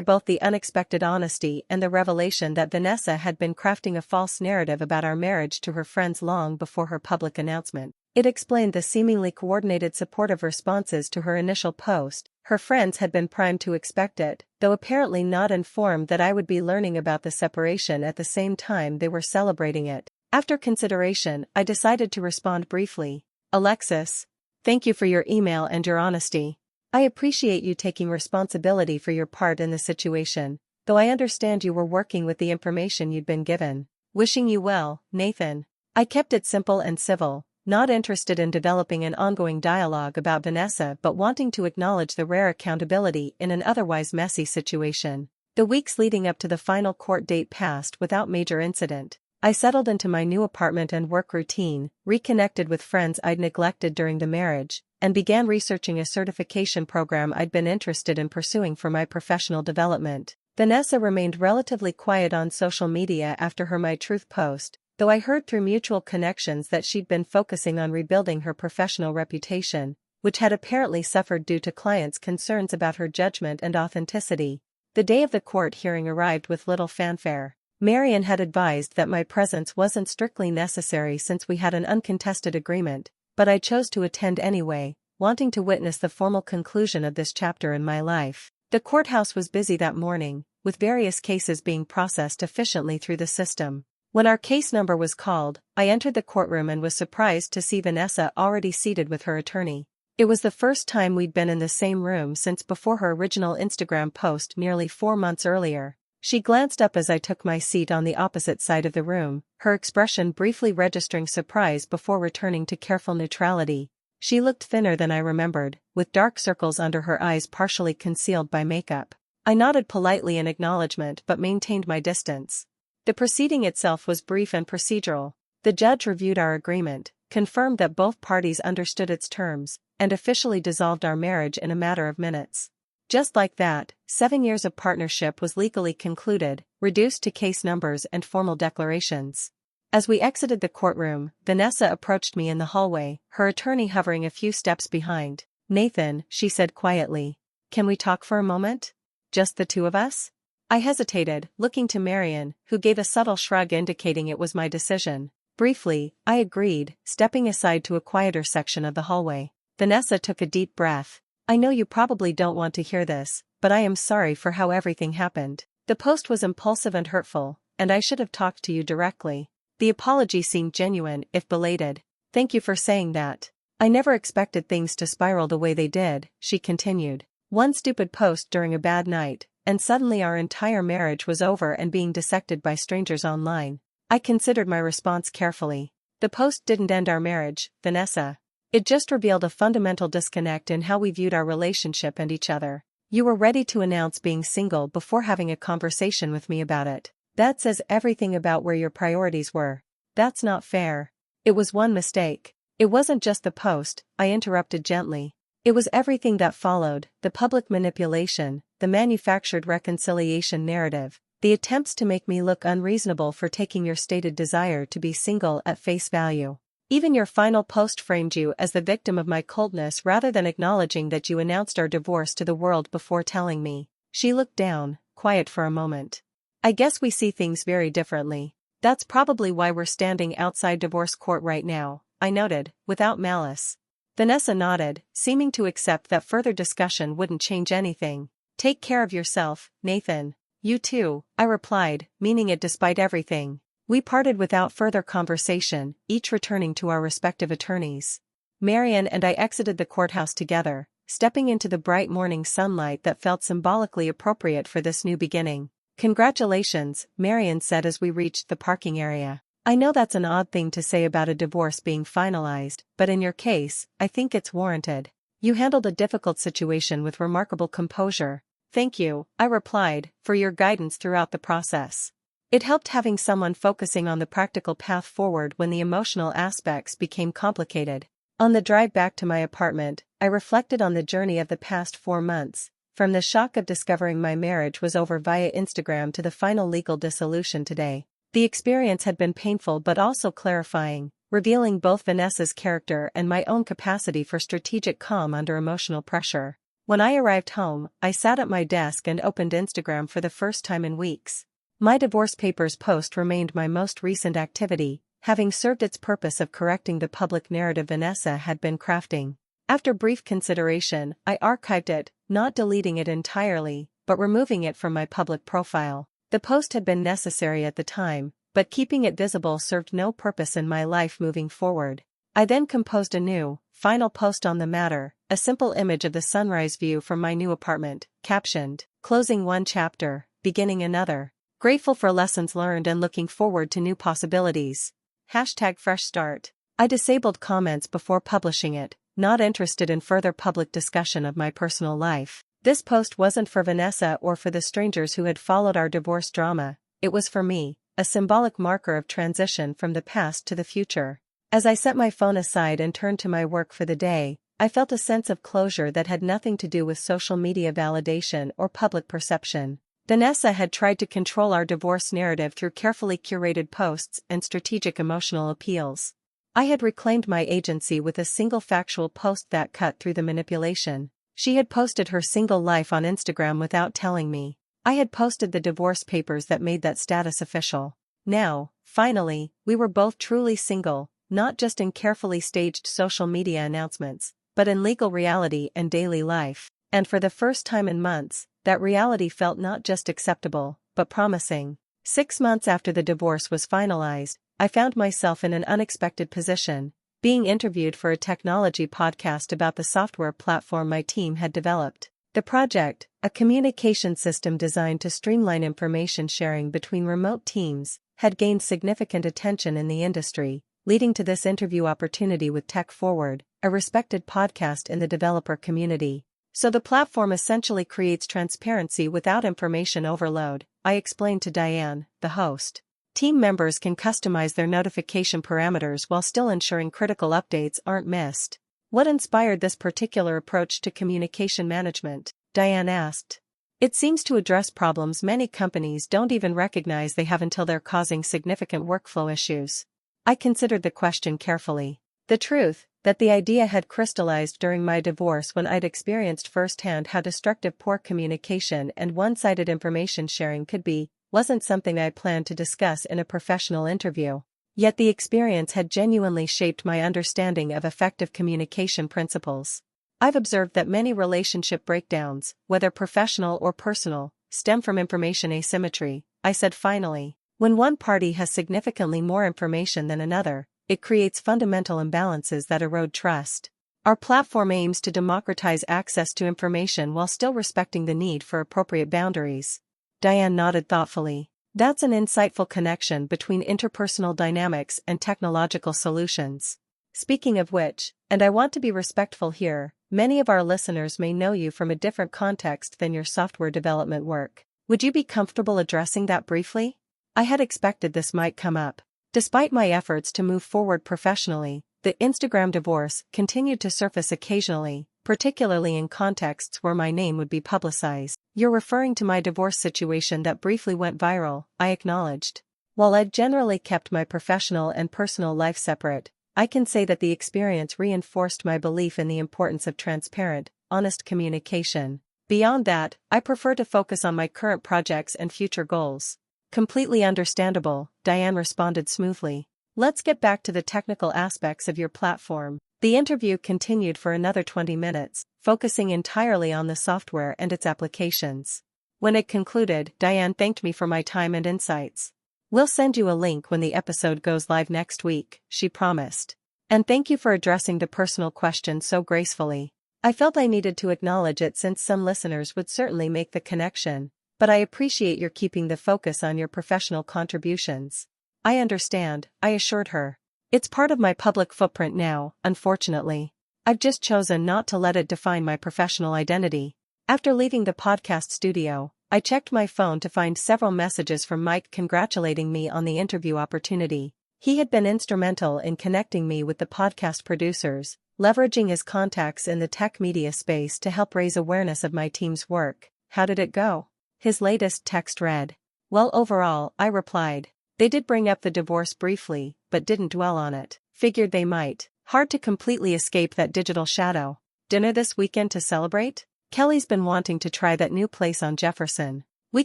Speaker 1: both the unexpected honesty and the revelation that Vanessa had been crafting a false narrative about our marriage to her friends long before her public announcement. It explained the seemingly coordinated supportive responses to her initial post. Her friends had been primed to expect it, though apparently not informed that I would be learning about the separation at the same time they were celebrating it. After consideration, I decided to respond briefly. Alexis. Thank you for your email and your honesty. I appreciate you taking responsibility for your part in the situation, though I understand you were working with the information you'd been given. Wishing you well, Nathan. I kept it simple and civil, not interested in developing an ongoing dialogue about Vanessa but wanting to acknowledge the rare accountability in an otherwise messy situation. The weeks leading up to the final court date passed without major incident. I settled into my new apartment and work routine, reconnected with friends I'd neglected during the marriage, and began researching a certification program I'd been interested in pursuing for my professional development. Vanessa remained relatively quiet on social media after her My Truth post, though I heard through mutual connections that she'd been focusing on rebuilding her professional reputation, which had apparently suffered due to clients' concerns about her judgment and authenticity. The day of the court hearing arrived with little fanfare. Marian had advised that my presence wasn't strictly necessary since we had an uncontested agreement, but I chose to attend anyway, wanting to witness the formal conclusion of this chapter in my life. The courthouse was busy that morning, with various cases being processed efficiently through the system. When our case number was called, I entered the courtroom and was surprised to see Vanessa already seated with her attorney. It was the first time we'd been in the same room since before her original Instagram post nearly 4 months earlier. She glanced up as I took my seat on the opposite side of the room, her expression briefly registering surprise before returning to careful neutrality. She looked thinner than I remembered, with dark circles under her eyes partially concealed by makeup. I nodded politely in acknowledgement but maintained my distance. The proceeding itself was brief and procedural. The judge reviewed our agreement, confirmed that both parties understood its terms, and officially dissolved our marriage in a matter of minutes. Just like that, 7 years of partnership was legally concluded, reduced to case numbers and formal declarations. As we exited the courtroom, Vanessa approached me in the hallway, her attorney hovering a few steps behind. Nathan, she said quietly. Can we talk for a moment? Just the two of us? I hesitated, looking to Marian, who gave a subtle shrug indicating it was my decision. Briefly, I agreed, stepping aside to a quieter section of the hallway. Vanessa took a deep breath. I know you probably don't want to hear this, but I am sorry for how everything happened. The post was impulsive and hurtful, and I should have talked to you directly. The apology seemed genuine, if belated. Thank you for saying that. I never expected things to spiral the way they did, she continued. One stupid post during a bad night, and suddenly our entire marriage was over and being dissected by strangers online. I considered my response carefully. The post didn't end our marriage, Vanessa. It just revealed a fundamental disconnect in how we viewed our relationship and each other. You were ready to announce being single before having a conversation with me about it. That says everything about where your priorities were. That's not fair. It was one mistake. It wasn't just the post, I interrupted gently. It was everything that followed, the public manipulation, the manufactured reconciliation narrative, The attempts to make me look unreasonable for taking your stated desire to be single at face value. Even your final post framed you as the victim of my coldness rather than acknowledging that you announced our divorce to the world before telling me." She looked down, quiet for a moment. "I guess we see things very differently. That's probably why we're standing outside divorce court right now," I noted, without malice. Vanessa nodded, seeming to accept that further discussion wouldn't change anything. "Take care of yourself, Nathan." "You too," I replied, meaning it despite everything. We parted without further conversation, each returning to our respective attorneys. Marian and I exited the courthouse together, stepping into the bright morning sunlight that felt symbolically appropriate for this new beginning. "Congratulations," Marian said as we reached the parking area. "I know that's an odd thing to say about a divorce being finalized, but in your case, I think it's warranted. You handled a difficult situation with remarkable composure." "Thank you," I replied, "for your guidance throughout the process. It helped having someone focusing on the practical path forward when the emotional aspects became complicated." On the drive back to my apartment, I reflected on the journey of the past 4 months, from the shock of discovering my marriage was over via Instagram to the final legal dissolution today. The experience had been painful but also clarifying, revealing both Vanessa's character and my own capacity for strategic calm under emotional pressure. When I arrived home, I sat at my desk and opened Instagram for the first time in weeks. My divorce papers post remained my most recent activity, having served its purpose of correcting the public narrative Vanessa had been crafting. After brief consideration, I archived it, not deleting it entirely, but removing it from my public profile. The post had been necessary at the time, but keeping it visible served no purpose in my life moving forward. I then composed a new, final post on the matter, a simple image of the sunrise view from my new apartment, captioned, "Closing one chapter, beginning another. Grateful for lessons learned and looking forward to new possibilities. #fresh start." I disabled comments before publishing it, not interested in further public discussion of my personal life. This post wasn't for Vanessa or for the strangers who had followed our divorce drama, it was for me, a symbolic marker of transition from the past to the future. As I set my phone aside and turned to my work for the day, I felt a sense of closure that had nothing to do with social media validation or public perception. Vanessa had tried to control our divorce narrative through carefully curated posts and strategic emotional appeals. I had reclaimed my agency with a single factual post that cut through the manipulation. She had posted her single life on Instagram without telling me. I had posted the divorce papers that made that status official. Now, finally, we were both truly single, not just in carefully staged social media announcements, but in legal reality and daily life. And for the first time in months, that reality felt not just acceptable, but promising. 6 months after the divorce was finalized, I found myself in an unexpected position, being interviewed for a technology podcast about the software platform my team had developed. The project, a communication system designed to streamline information sharing between remote teams, had gained significant attention in the industry, leading to this interview opportunity with Tech Forward, a respected podcast in the developer community. "So the platform essentially creates transparency without information overload," I explained to Diane, the host. "Team members can customize their notification parameters while still ensuring critical updates aren't missed." "What inspired this particular approach to communication management?" Diane asked. "It seems to address problems many companies don't even recognize they have until they're causing significant workflow issues." I considered the question carefully. The truth, that the idea had crystallized during my divorce when I'd experienced firsthand how destructive poor communication and one-sided information sharing could be, wasn't something I planned to discuss in a professional interview. Yet the experience had genuinely shaped my understanding of effective communication principles. I've observed that many relationship breakdowns, whether professional or personal, stem from information asymmetry, I said finally. When one party has significantly more information than another, it creates fundamental imbalances that erode trust. Our platform aims to democratize access to information while still respecting the need for appropriate boundaries. Diane nodded thoughtfully. That's an insightful connection between interpersonal dynamics and technological solutions. Speaking of which, and I want to be respectful here, many of our listeners may know you from a different context than your software development work. Would you be comfortable addressing that briefly? I had expected this might come up. Despite my efforts to move forward professionally, the Instagram divorce continued to surface occasionally, particularly in contexts where my name would be publicized. You're referring to my divorce situation that briefly went viral, I acknowledged. While I've generally kept my professional and personal life separate, I can say that the experience reinforced my belief in the importance of transparent, honest communication. Beyond that, I prefer to focus on my current projects and future goals. Completely understandable, Diane responded smoothly. Let's get back to the technical aspects of your platform. The interview continued for another 20 minutes, focusing entirely on the software and its applications. When it concluded, Diane thanked me for my time and insights. We'll send you a link when the episode goes live next week, she promised. And thank you for addressing the personal question so gracefully. I felt I needed to acknowledge it since some listeners would certainly make the connection, but I appreciate your keeping the focus on your professional contributions. I understand, I assured her. It's part of my public footprint now, unfortunately. I've just chosen not to let it define my professional identity. After leaving the podcast studio, I checked my phone to find several messages from Mike congratulating me on the interview opportunity. He had been instrumental in connecting me with the podcast producers, leveraging his contacts in the tech media space to help raise awareness of my team's work. How did it go? His latest text read. Well, overall, I replied. They did bring up the divorce briefly, but didn't dwell on it. Figured they might. Hard to completely escape that digital shadow. Dinner this weekend to celebrate? Kelly's been wanting to try that new place on Jefferson. We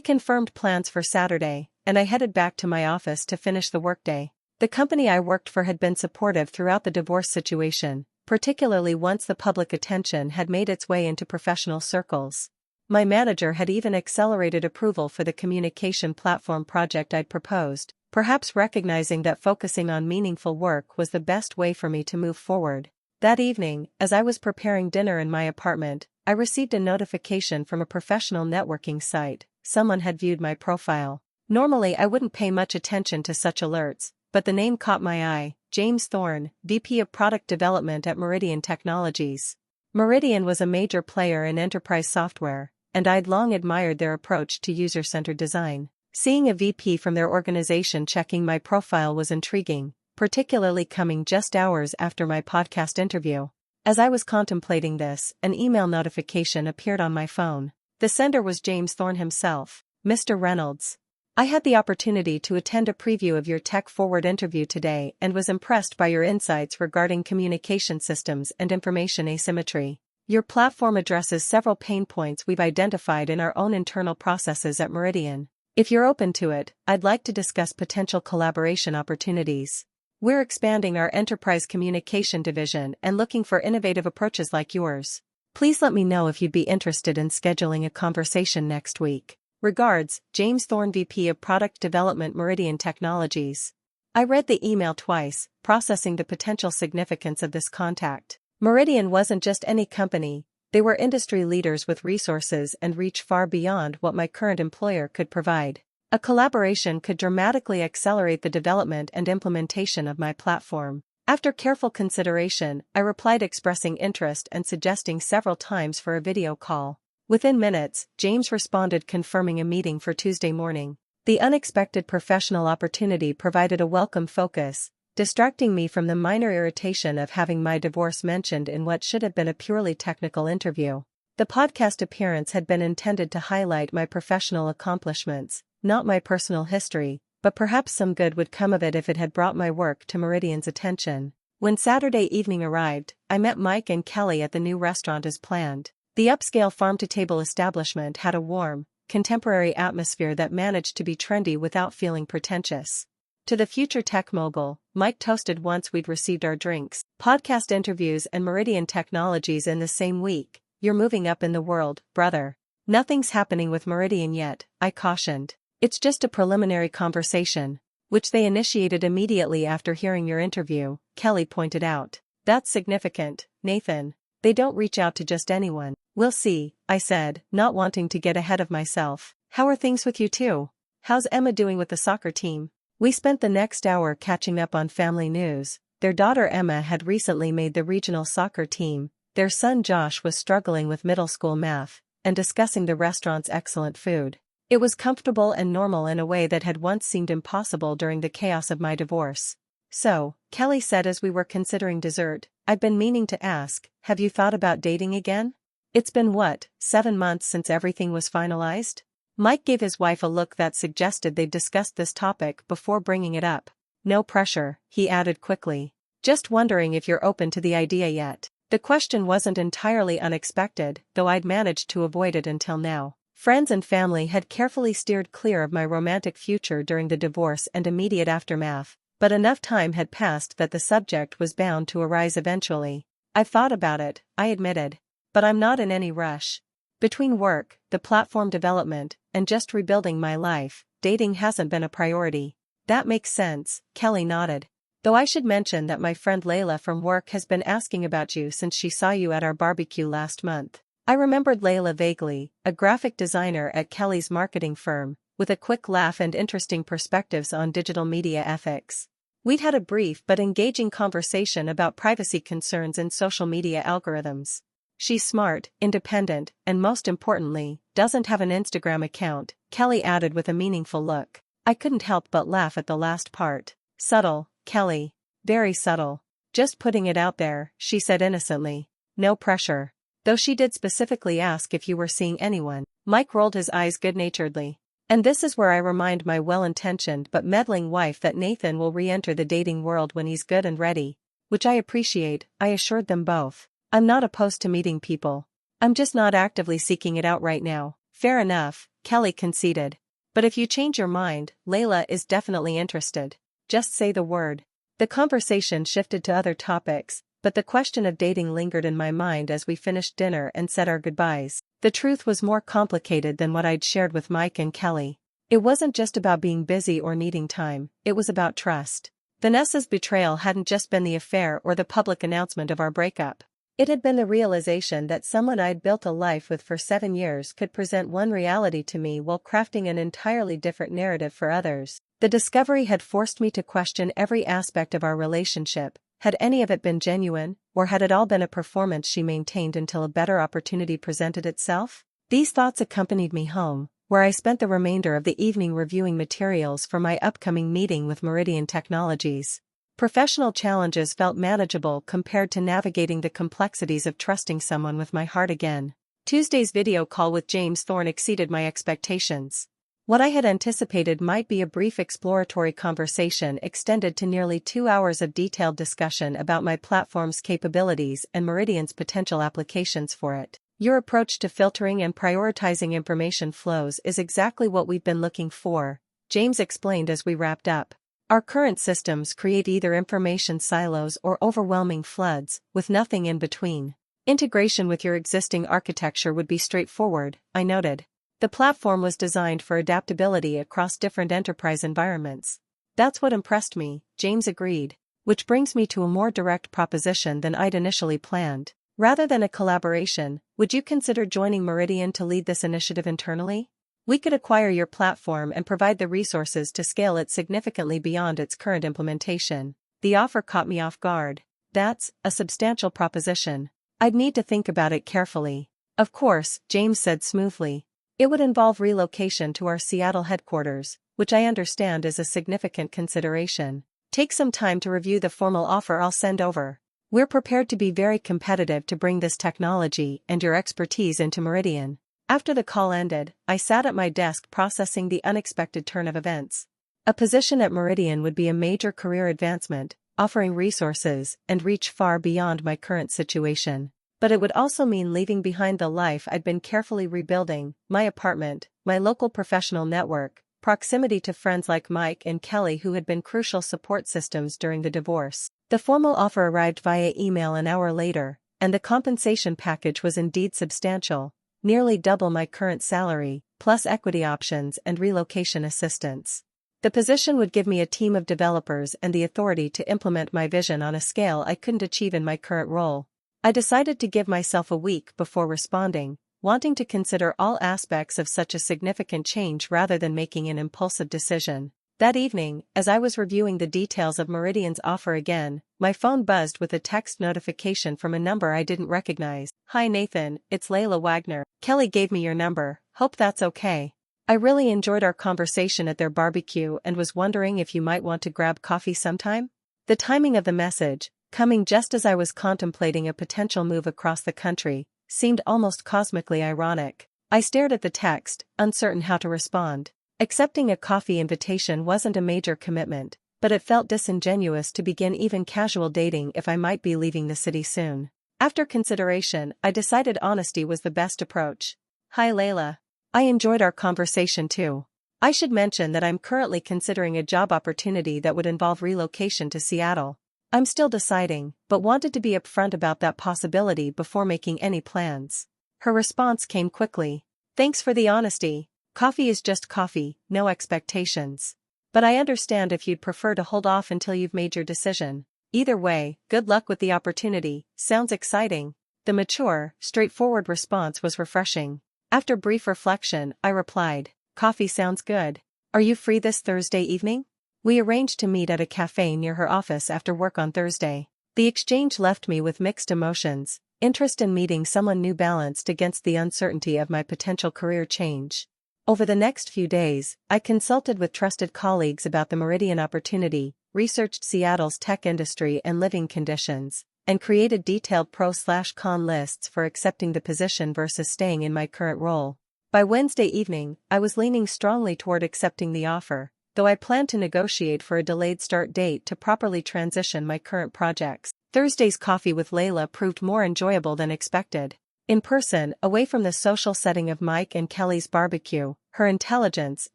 Speaker 1: confirmed plans for Saturday, and I headed back to my office to finish the workday. The company I worked for had been supportive throughout the divorce situation, particularly once the public attention had made its way into professional circles. My manager had even accelerated approval for the communication platform project I'd proposed, perhaps recognizing that focusing on meaningful work was the best way for me to move forward. That evening, as I was preparing dinner in my apartment, I received a notification from a professional networking site. Someone had viewed my profile. Normally I wouldn't pay much attention to such alerts, but the name caught my eye. James Thorne, VP of Product Development at Meridian Technologies. Meridian was a major player in enterprise software, and I'd long admired their approach to user-centered design. Seeing a VP from their organization checking my profile was intriguing, particularly coming just hours after my podcast interview. As I was contemplating this, an email notification appeared on my phone. The sender was James Thorne himself. Mr. Reynolds. I had the opportunity to attend a preview of your Tech Forward interview today and was impressed by your insights regarding communication systems and information asymmetry. Your platform addresses several pain points we've identified in our own internal processes at Meridian. If you're open to it, I'd like to discuss potential collaboration opportunities. We're expanding our enterprise communication division and looking for innovative approaches like yours. Please let me know if you'd be interested in scheduling a conversation next week. Regards, James Thorne, VP of Product Development, Meridian Technologies. I read the email twice, processing the potential significance of this contact. Meridian wasn't just any company, they were industry leaders with resources and reach far beyond what my current employer could provide. A collaboration could dramatically accelerate the development and implementation of my platform. After careful consideration, I replied expressing interest and suggesting several times for a video call. Within minutes, James responded confirming a meeting for Tuesday morning. The unexpected professional opportunity provided a welcome focus, distracting me from the minor irritation of having my divorce mentioned in what should have been a purely technical interview. The podcast appearance had been intended to highlight my professional accomplishments, not my personal history, but perhaps some good would come of it if it had brought my work to Meridian's attention. When Saturday evening arrived, I met Mike and Kelly at the new restaurant as planned. The upscale farm-to-table establishment had a warm, contemporary atmosphere that managed to be trendy without feeling pretentious. To the future tech mogul, Mike toasted once we'd received our drinks. Podcast interviews and Meridian Technologies in the same week. You're moving up in the world, brother. Nothing's happening with Meridian yet, I cautioned. It's just a preliminary conversation, which they initiated immediately after hearing your interview, Kelly pointed out. That's significant, Nathan. They don't reach out to just anyone. We'll see, I said, not wanting to get ahead of myself. How are things with you two? How's Emma doing with the soccer team? We spent the next hour catching up on family news. Their daughter Emma had recently made the regional soccer team, their son Josh was struggling with middle school math, and discussing the restaurant's excellent food. It was comfortable and normal in a way that had once seemed impossible during the chaos of my divorce. So, Kelly said as we were considering dessert, I've been meaning to ask, have you thought about dating again? It's been what, 7 months since everything was finalized? Mike gave his wife a look that suggested they'd discussed this topic before bringing it up. No pressure, he added quickly. Just wondering if you're open to the idea yet. The question wasn't entirely unexpected, though I'd managed to avoid it until now. Friends and family had carefully steered clear of my romantic future during the divorce and immediate aftermath, but enough time had passed that the subject was bound to arise eventually. I've thought about it, I admitted. But I'm not in any rush. Between work, the platform development, and just rebuilding my life, dating hasn't been a priority. That makes sense, Kelly nodded. Though I should mention that my friend Layla from work has been asking about you since she saw you at our barbecue last month. I remembered Layla vaguely, a graphic designer at Kelly's marketing firm, with a quick laugh and interesting perspectives on digital media ethics. We'd had a brief but engaging conversation about privacy concerns in social media algorithms. She's smart, independent, and most importantly, doesn't have an Instagram account, Kelly added with a meaningful look. I couldn't help but laugh at the last part. Subtle, Kelly. Very subtle. Just putting it out there, she said innocently. No pressure. Though she did specifically ask if you were seeing anyone. Mike rolled his eyes good-naturedly. And this is where I remind my well-intentioned but meddling wife that Nathan will re-enter the dating world when he's good and ready. Which I appreciate, I assured them both. I'm not opposed to meeting people. I'm just not actively seeking it out right now. Fair enough, Kelly conceded. But if you change your mind, Layla is definitely interested. Just say the word. The conversation shifted to other topics, but the question of dating lingered in my mind as we finished dinner and said our goodbyes. The truth was more complicated than what I'd shared with Mike and Kelly. It wasn't just about being busy or needing time, it was about trust. Vanessa's betrayal hadn't just been the affair or the public announcement of our breakup. It had been the realization that someone I'd built a life with for 7 years could present one reality to me while crafting an entirely different narrative for others. The discovery had forced me to question every aspect of our relationship. Had any of it been genuine, or had it all been a performance she maintained until a better opportunity presented itself? These thoughts accompanied me home, where I spent the remainder of the evening reviewing materials for my upcoming meeting with Meridian Technologies. Professional challenges felt manageable compared to navigating the complexities of trusting someone with my heart again. Tuesday's video call with James Thorne exceeded my expectations. What I had anticipated might be a brief exploratory conversation extended to nearly 2 hours of detailed discussion about my platform's capabilities and Meridian's potential applications for it. Your approach to filtering and prioritizing information flows is exactly what we've been looking for, James explained as we wrapped up. Our current systems create either information silos or overwhelming floods, with nothing in between. Integration with your existing architecture would be straightforward, I noted. The platform was designed for adaptability across different enterprise environments. That's what impressed me, James agreed. Which brings me to a more direct proposition than I'd initially planned. Rather than a collaboration, would you consider joining Meridian to lead this initiative internally? We could acquire your platform and provide the resources to scale it significantly beyond its current implementation. The offer caught me off guard. That's a substantial proposition. I'd need to think about it carefully. Of course, James said smoothly. It would involve relocation to our Seattle headquarters, which I understand is a significant consideration. Take some time to review the formal offer I'll send over. We're prepared to be very competitive to bring this technology and your expertise into Meridian. After the call ended, I sat at my desk processing the unexpected turn of events. A position at Meridian would be a major career advancement, offering resources and reach far beyond my current situation. But it would also mean leaving behind the life I'd been carefully rebuilding, my apartment, my local professional network, proximity to friends like Mike and Kelly who had been crucial support systems during the divorce. The formal offer arrived via email an hour later, and the compensation package was indeed substantial, nearly double my current salary, plus equity options and relocation assistance. The position would give me a team of developers and the authority to implement my vision on a scale I couldn't achieve in my current role. I decided to give myself a week before responding, wanting to consider all aspects of such a significant change rather than making an impulsive decision. That evening, as I was reviewing the details of Meridian's offer again, my phone buzzed with a text notification from a number I didn't recognize. Hi Nathan, it's Layla Wagner. Kelly gave me your number, hope that's okay. I really enjoyed our conversation at their barbecue and was wondering if you might want to grab coffee sometime? The timing of the message, coming just as I was contemplating a potential move across the country, seemed almost cosmically ironic. I stared at the text, uncertain how to respond. Accepting a coffee invitation wasn't a major commitment, but it felt disingenuous to begin even casual dating if I might be leaving the city soon. After consideration, I decided honesty was the best approach. Hi Layla. I enjoyed our conversation too. I should mention that I'm currently considering a job opportunity that would involve relocation to Seattle. I'm still deciding, but wanted to be upfront about that possibility before making any plans. Her response came quickly. Thanks for the honesty. Coffee is just coffee, no expectations. But I understand if you'd prefer to hold off until you've made your decision. Either way, good luck with the opportunity. Sounds exciting. The mature, straightforward response was refreshing. After brief reflection, I replied, coffee sounds good. Are you free this Thursday evening? We arranged to meet at a cafe near her office after work on Thursday. The exchange left me with mixed emotions. Interest in meeting someone new balanced against the uncertainty of my potential career change. Over the next few days, I consulted with trusted colleagues about the Meridian opportunity, researched Seattle's tech industry and living conditions, and created detailed pro/con lists for accepting the position versus staying in my current role. By Wednesday evening, I was leaning strongly toward accepting the offer, though I planned to negotiate for a delayed start date to properly transition my current projects. Thursday's coffee with Layla proved more enjoyable than expected. In person, away from the social setting of Mike and Kelly's barbecue, her intelligence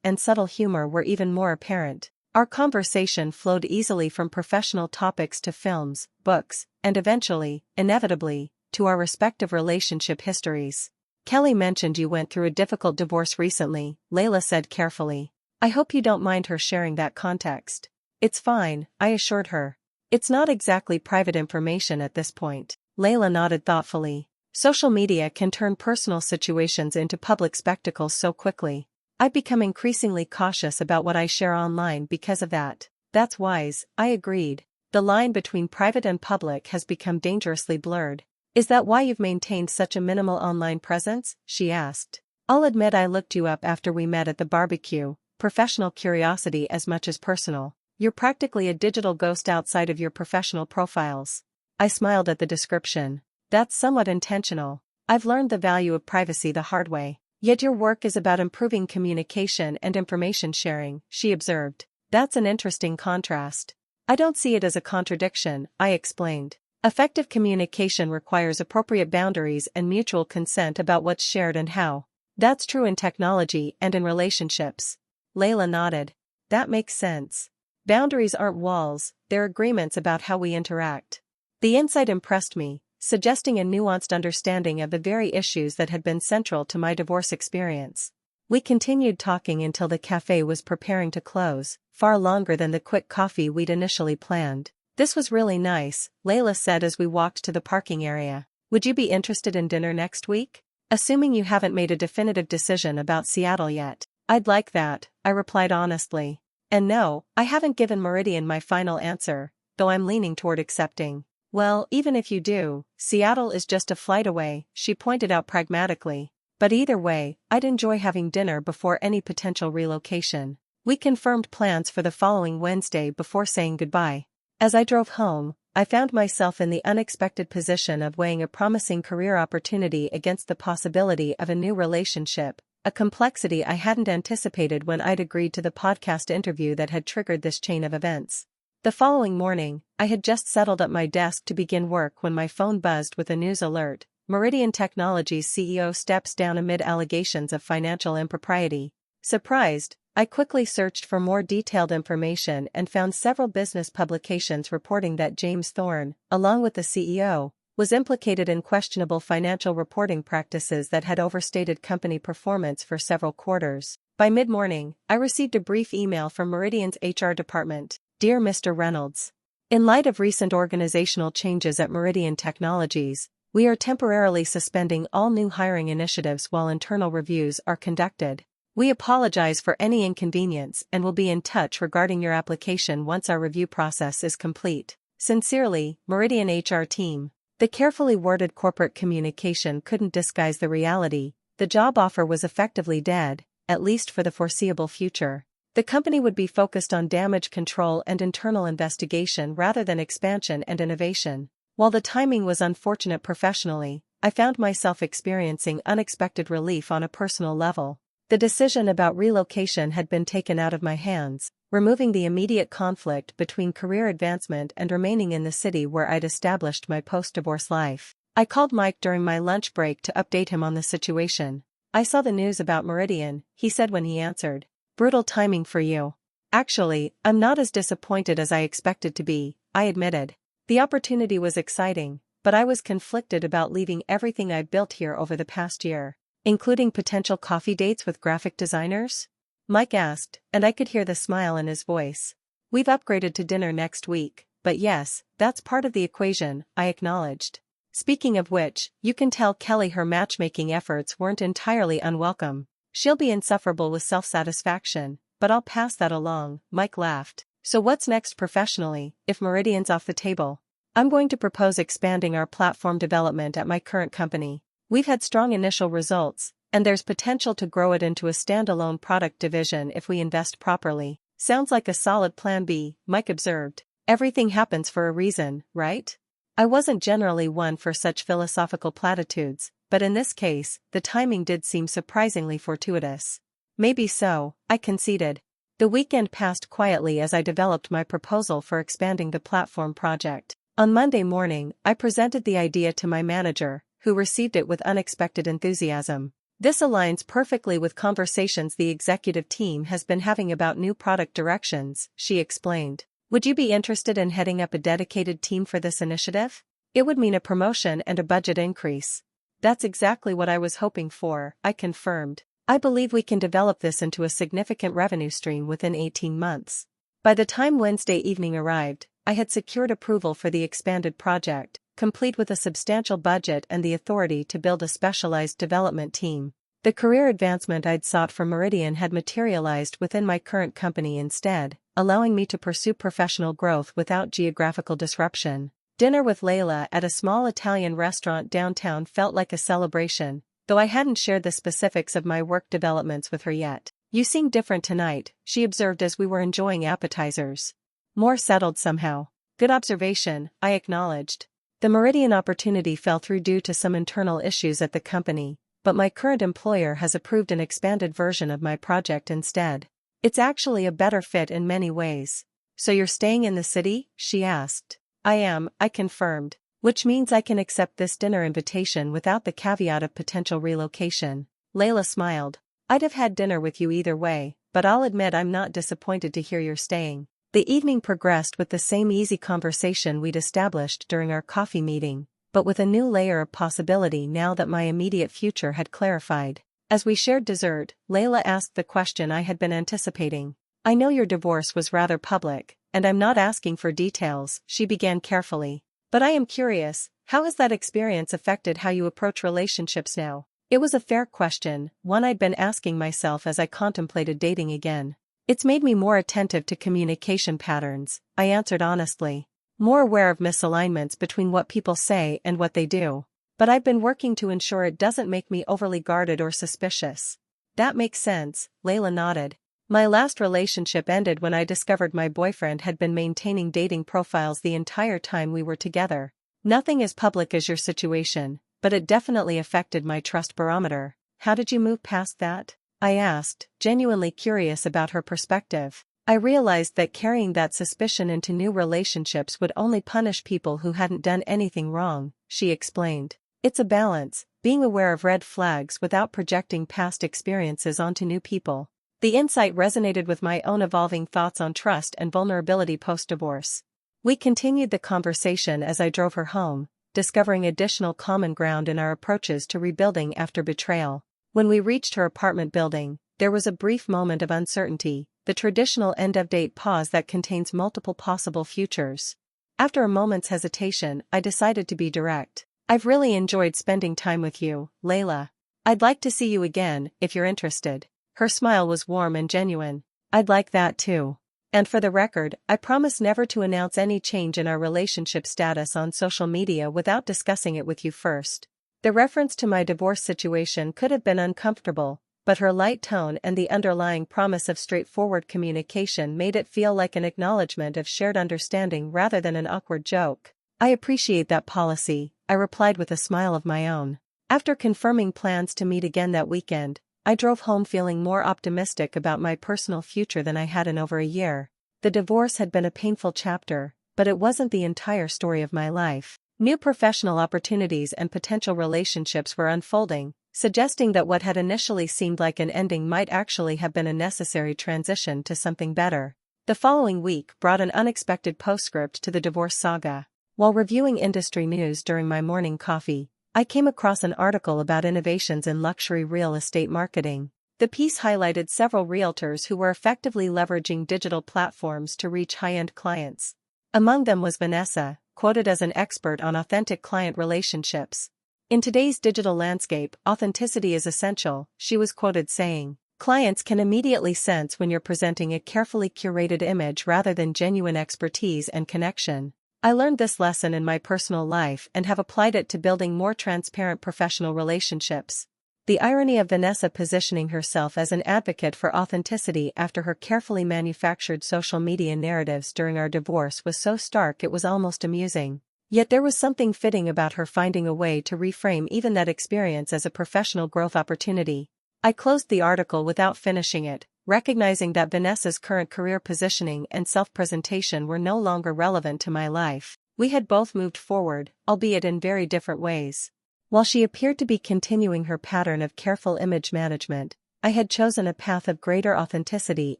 Speaker 1: and subtle humor were even more apparent. Our conversation flowed easily from professional topics to films, books, and eventually, inevitably, to our respective relationship histories. Kelly mentioned you went through a difficult divorce recently, Layla said carefully. I hope you don't mind her sharing that context. It's fine, I assured her. It's not exactly private information at this point. Layla nodded thoughtfully. Social media can turn personal situations into public spectacles so quickly. I've become increasingly cautious about what I share online because of that. That's wise, I agreed. The line between private and public has become dangerously blurred. Is that why you've maintained such a minimal online presence? She asked. I'll admit I looked you up after we met at the barbecue, professional curiosity as much as personal. You're practically a digital ghost outside of your professional profiles. I smiled at the description. That's somewhat intentional. I've learned the value of privacy the hard way. Yet your work is about improving communication and information sharing, she observed. That's an interesting contrast. I don't see it as a contradiction, I explained. Effective communication requires appropriate boundaries and mutual consent about what's shared and how. That's true in technology and in relationships. Layla nodded. That makes sense. Boundaries aren't walls, they're agreements about how we interact. The insight impressed me, suggesting a nuanced understanding of the very issues that had been central to my divorce experience. We continued talking until the cafe was preparing to close, far longer than the quick coffee we'd initially planned. This was really nice, Layla said as we walked to the parking area. Would you be interested in dinner next week? Assuming you haven't made a definitive decision about Seattle yet. I'd like that, I replied honestly. And no, I haven't given Meridian my final answer, though I'm leaning toward accepting. Well, even if you do, Seattle is just a flight away, she pointed out pragmatically. But either way, I'd enjoy having dinner before any potential relocation. We confirmed plans for the following Wednesday before saying goodbye. As I drove home, I found myself in the unexpected position of weighing a promising career opportunity against the possibility of a new relationship, a complexity I hadn't anticipated when I'd agreed to the podcast interview that had triggered this chain of events. The following morning, I had just settled at my desk to begin work when my phone buzzed with a news alert. Meridian Technologies CEO steps down amid allegations of financial impropriety. Surprised, I quickly searched for more detailed information and found several business publications reporting that James Thorne, along with the CEO, was implicated in questionable financial reporting practices that had overstated company performance for several quarters. By mid-morning, I received a brief email from Meridian's HR department. Dear Mr. Reynolds, in light of recent organizational changes at Meridian Technologies, we are temporarily suspending all new hiring initiatives while internal reviews are conducted. We apologize for any inconvenience and will be in touch regarding your application once our review process is complete. Sincerely, Meridian HR Team. The carefully worded corporate communication couldn't disguise the reality. The job offer was effectively dead, at least for the foreseeable future. The company would be focused on damage control and internal investigation rather than expansion and innovation. While the timing was unfortunate professionally, I found myself experiencing unexpected relief on a personal level. The decision about relocation had been taken out of my hands, removing the immediate conflict between career advancement and remaining in the city where I'd established my post-divorce life. I called Mike during my lunch break to update him on the situation. "I saw the news about Meridian," he said when he answered. "Brutal timing for you." "Actually, I'm not as disappointed as I expected to be," I admitted. The opportunity was exciting, but I was conflicted about leaving everything I'd built here over the past year. "Including potential coffee dates with graphic designers?" Mike asked, and I could hear the smile in his voice. "We've upgraded to dinner next week, but yes, that's part of the equation," I acknowledged. "Speaking of which, you can tell Kelly her matchmaking efforts weren't entirely unwelcome. She'll be insufferable with self-satisfaction, but I'll pass that along," Mike laughed. "So what's next professionally, if Meridian's off the table?" "I'm going to propose expanding our platform development at my current company. We've had strong initial results, and there's potential to grow it into a standalone product division if we invest properly." "Sounds like a solid plan B," Mike observed. "Everything happens for a reason, right?" I wasn't generally one for such philosophical platitudes, but in this case, the timing did seem surprisingly fortuitous. "Maybe so," I conceded. The weekend passed quietly as I developed my proposal for expanding the platform project. On Monday morning, I presented the idea to my manager, who received it with unexpected enthusiasm. "This aligns perfectly with conversations the executive team has been having about new product directions," she explained. "Would you be interested in heading up a dedicated team for this initiative? It would mean a promotion and a budget increase." "That's exactly what I was hoping for," I confirmed. "I believe we can develop this into a significant revenue stream within 18 months. By the time Wednesday evening arrived, I had secured approval for the expanded project, complete with a substantial budget and the authority to build a specialized development team. The career advancement I'd sought for Meridian had materialized within my current company instead, allowing me to pursue professional growth without geographical disruption. Dinner with Layla at a small Italian restaurant downtown felt like a celebration, though I hadn't shared the specifics of my work developments with her yet. "You seem different tonight," she observed as we were enjoying appetizers. "More settled somehow." "Good observation," I acknowledged. The Meridian opportunity fell through due to some internal issues at the company, but my current employer has approved an expanded version of my project instead. It's actually a better fit in many ways. "So you're staying in the city?" she asked. "I am," I confirmed, "which means I can accept this dinner invitation without the caveat of potential relocation." Layla smiled. "I'd have had dinner with you either way, but I'll admit I'm not disappointed to hear you're staying." The evening progressed with the same easy conversation we'd established during our coffee meeting, but with a new layer of possibility now that my immediate future had clarified. As we shared dessert, Layla asked the question I had been anticipating. "I know your divorce was rather public, and I'm not asking for details," she began carefully. "But I am curious, how has that experience affected how you approach relationships now?" It was a fair question, one I'd been asking myself as I contemplated dating again. "It's made me more attentive to communication patterns," I answered honestly. "More aware of misalignments between what people say and what they do. But I've been working to ensure it doesn't make me overly guarded or suspicious." "That makes sense," Layla nodded. "My last relationship ended when I discovered my boyfriend had been maintaining dating profiles the entire time we were together. Nothing as public as your situation, but it definitely affected my trust barometer." "How did you move past that?" I asked, genuinely curious about her perspective. I realized that carrying that suspicion into new relationships would only punish people who hadn't done anything wrong, she explained. "It's a balance, being aware of red flags without projecting past experiences onto new people." The insight resonated with my own evolving thoughts on trust and vulnerability post-divorce. We continued the conversation as I drove her home, discovering additional common ground in our approaches to rebuilding after betrayal. When we reached her apartment building, there was a brief moment of uncertainty, the traditional end-of-date pause that contains multiple possible futures. After a moment's hesitation, I decided to be direct. "I've really enjoyed spending time with you, Layla. I'd like to see you again, if you're interested." Her smile was warm and genuine. "I'd like that too. And for the record, I promise never to announce any change in our relationship status on social media without discussing it with you first." The reference to my divorce situation could have been uncomfortable, but her light tone and the underlying promise of straightforward communication made it feel like an acknowledgement of shared understanding rather than an awkward joke. "I appreciate that policy," I replied with a smile of my own. After confirming plans to meet again that weekend, I drove home feeling more optimistic about my personal future than I had in over a year. The divorce had been a painful chapter, but it wasn't the entire story of my life. New professional opportunities and potential relationships were unfolding, suggesting that what had initially seemed like an ending might actually have been a necessary transition to something better. The following week brought an unexpected postscript to the divorce saga. While reviewing industry news during my morning coffee, I came across an article about innovations in luxury real estate marketing. The piece highlighted several realtors who were effectively leveraging digital platforms to reach high-end clients. Among them was Vanessa, quoted as an expert on authentic client relationships. In today's digital landscape, authenticity is essential, she was quoted saying. Clients can immediately sense when you're presenting a carefully curated image rather than genuine expertise and connection. I learned this lesson in my personal life and have applied it to building more transparent professional relationships. The irony of Vanessa positioning herself as an advocate for authenticity after her carefully manufactured social media narratives during our divorce was so stark it was almost amusing. Yet there was something fitting about her finding a way to reframe even that experience as a professional growth opportunity. I closed the article without finishing it, recognizing that Vanessa's current career positioning and self-presentation were no longer relevant to my life. We had both moved forward, albeit in very different ways. While she appeared to be continuing her pattern of careful image management, I had chosen a path of greater authenticity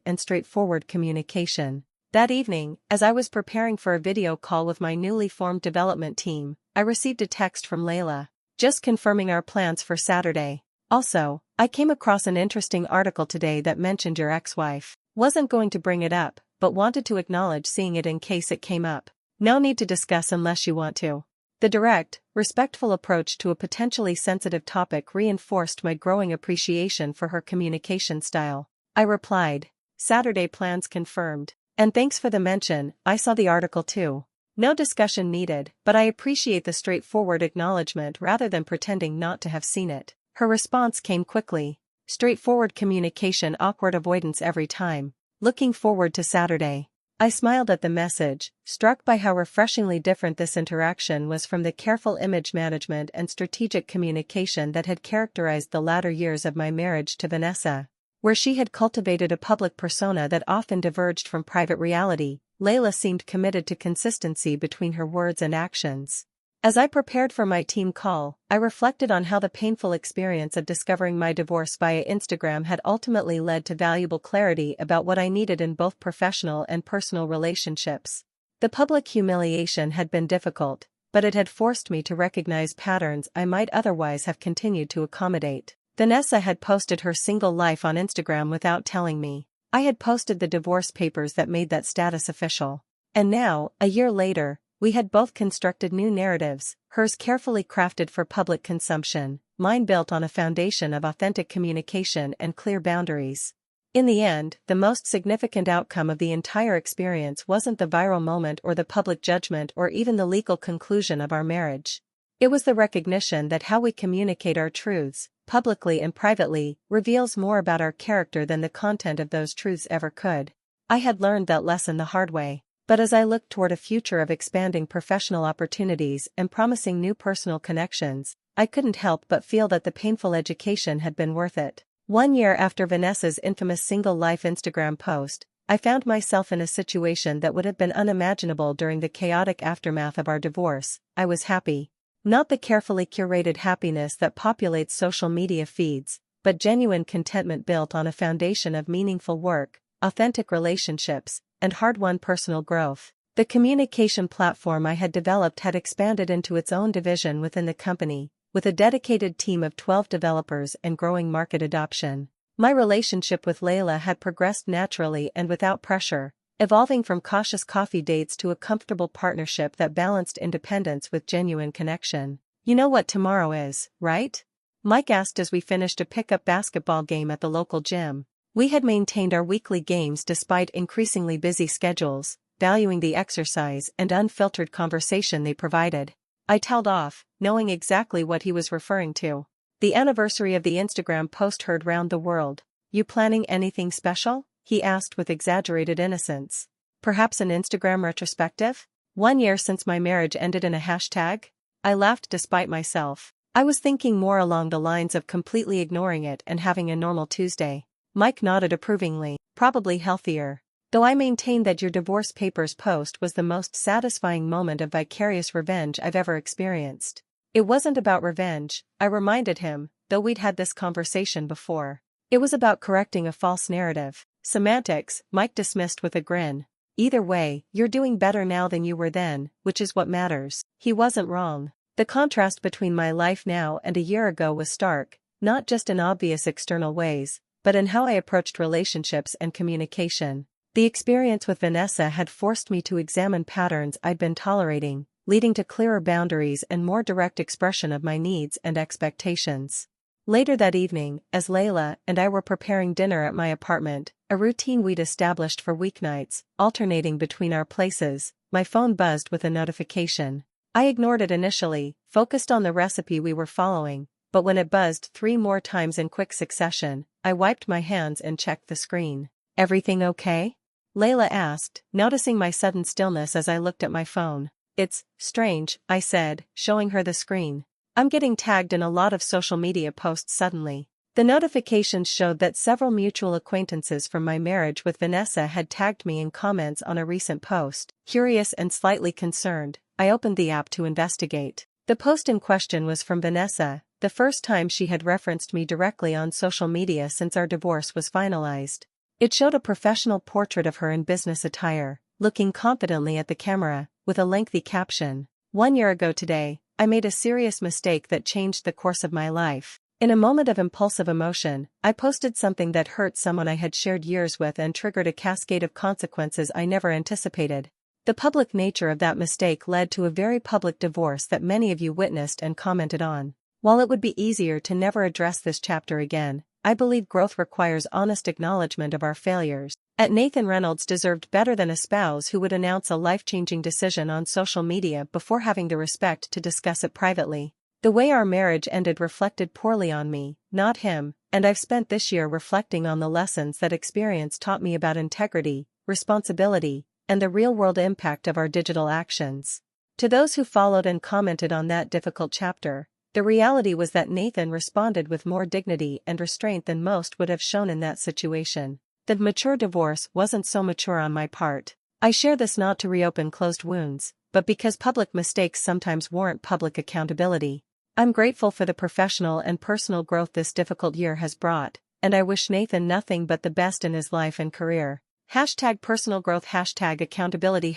Speaker 1: and straightforward communication. That evening, as I was preparing for a video call with my newly formed development team, I received a text from Layla, just confirming our plans for Saturday. Also, I came across an interesting article today that mentioned your ex-wife. Wasn't going to bring it up, but wanted to acknowledge seeing it in case it came up. No need to discuss unless you want to. The direct, respectful approach to a potentially sensitive topic reinforced my growing appreciation for her communication style. I replied, Saturday plans confirmed. And thanks for the mention, I saw the article too. No discussion needed, but I appreciate the straightforward acknowledgement rather than pretending not to have seen it. Her response came quickly. Straightforward communication, awkward avoidance every time. Looking forward to Saturday. I smiled at the message, struck by how refreshingly different this interaction was from the careful image management and strategic communication that had characterized the latter years of my marriage to Vanessa. Where she had cultivated a public persona that often diverged from private reality, Layla seemed committed to consistency between her words and actions. As I prepared for my team call, I reflected on how the painful experience of discovering my divorce via Instagram had ultimately led to valuable clarity about what I needed in both professional and personal relationships. The public humiliation had been difficult, but it had forced me to recognize patterns I might otherwise have continued to accommodate. Vanessa had posted her single life on Instagram without telling me. I had posted the divorce papers that made that status official. And now, a year later, we had both constructed new narratives, hers carefully crafted for public consumption, mine built on a foundation of authentic communication and clear boundaries. In the end, the most significant outcome of the entire experience wasn't the viral moment or the public judgment or even the legal conclusion of our marriage. It was the recognition that how we communicate our truths, publicly and privately, reveals more about our character than the content of those truths ever could. I had learned that lesson the hard way. But as I looked toward a future of expanding professional opportunities and promising new personal connections, I couldn't help but feel that the painful education had been worth it. 1 year after Vanessa's infamous single life Instagram post, I found myself in a situation that would have been unimaginable during the chaotic aftermath of our divorce. I was happy. Not the carefully curated happiness that populates social media feeds, but genuine contentment built on a foundation of meaningful work, authentic relationships, and hard-won personal growth. The communication platform I had developed had expanded into its own division within the company, with a dedicated team of 12 developers and growing market adoption. My relationship with Layla had progressed naturally and without pressure, evolving from cautious coffee dates to a comfortable partnership that balanced independence with genuine connection. You know what tomorrow is, right? Mike asked as we finished a pickup basketball game at the local gym. We had maintained our weekly games despite increasingly busy schedules, valuing the exercise and unfiltered conversation they provided. I tailed off, knowing exactly what he was referring to. The anniversary of the Instagram post heard round the world. You planning anything special? He asked with exaggerated innocence. Perhaps an Instagram retrospective? 1 year since my marriage ended in a hashtag? I laughed despite myself. I was thinking more along the lines of completely ignoring it and having a normal Tuesday. Mike nodded approvingly. Probably healthier. Though I maintain that your divorce papers post was the most satisfying moment of vicarious revenge I've ever experienced. It wasn't about revenge, I reminded him, though we'd had this conversation before. It was about correcting a false narrative. Semantics, Mike dismissed with a grin. Either way, you're doing better now than you were then, which is what matters. He wasn't wrong. The contrast between my life now and a year ago was stark, not just in obvious external ways, but in how I approached relationships and communication. The experience with Vanessa had forced me to examine patterns I'd been tolerating, leading to clearer boundaries and more direct expression of my needs and expectations. Later that evening, as Layla and I were preparing dinner at my apartment, a routine we'd established for weeknights, alternating between our places, my phone buzzed with a notification. I ignored it initially, focused on the recipe we were following, but when it buzzed 3 more times in quick succession, I wiped my hands and checked the screen. "Everything okay?" Layla asked, noticing my sudden stillness as I looked at my phone. "It's strange," I said, showing her the screen. "I'm getting tagged in a lot of social media posts suddenly." The notifications showed that several mutual acquaintances from my marriage with Vanessa had tagged me in comments on a recent post. Curious and slightly concerned, I opened the app to investigate. The post in question was from Vanessa, the first time she had referenced me directly on social media since our divorce was finalized. It showed a professional portrait of her in business attire, looking confidently at the camera, with a lengthy caption. "1 year ago today, I made a serious mistake that changed the course of my life. In a moment of impulsive emotion, I posted something that hurt someone I had shared years with and triggered a cascade of consequences I never anticipated. The public nature of that mistake led to a very public divorce that many of you witnessed and commented on. While it would be easier to never address this chapter again, I believe growth requires honest acknowledgement of our failures. Nathan Reynolds deserved better than a spouse who would announce a life-changing decision on social media before having the respect to discuss it privately. The way our marriage ended reflected poorly on me, not him, and I've spent this year reflecting on the lessons that experience taught me about integrity, responsibility, and the real-world impact of our digital actions. To those who followed and commented on that difficult chapter, the reality was that Nathan responded with more dignity and restraint than most would have shown in that situation. The mature divorce wasn't so mature on my part. I share this not to reopen closed wounds, but because public mistakes sometimes warrant public accountability. I'm grateful for the professional and personal growth this difficult year has brought, and I wish Nathan nothing but the best in his life and career. #personal growth, #accountability,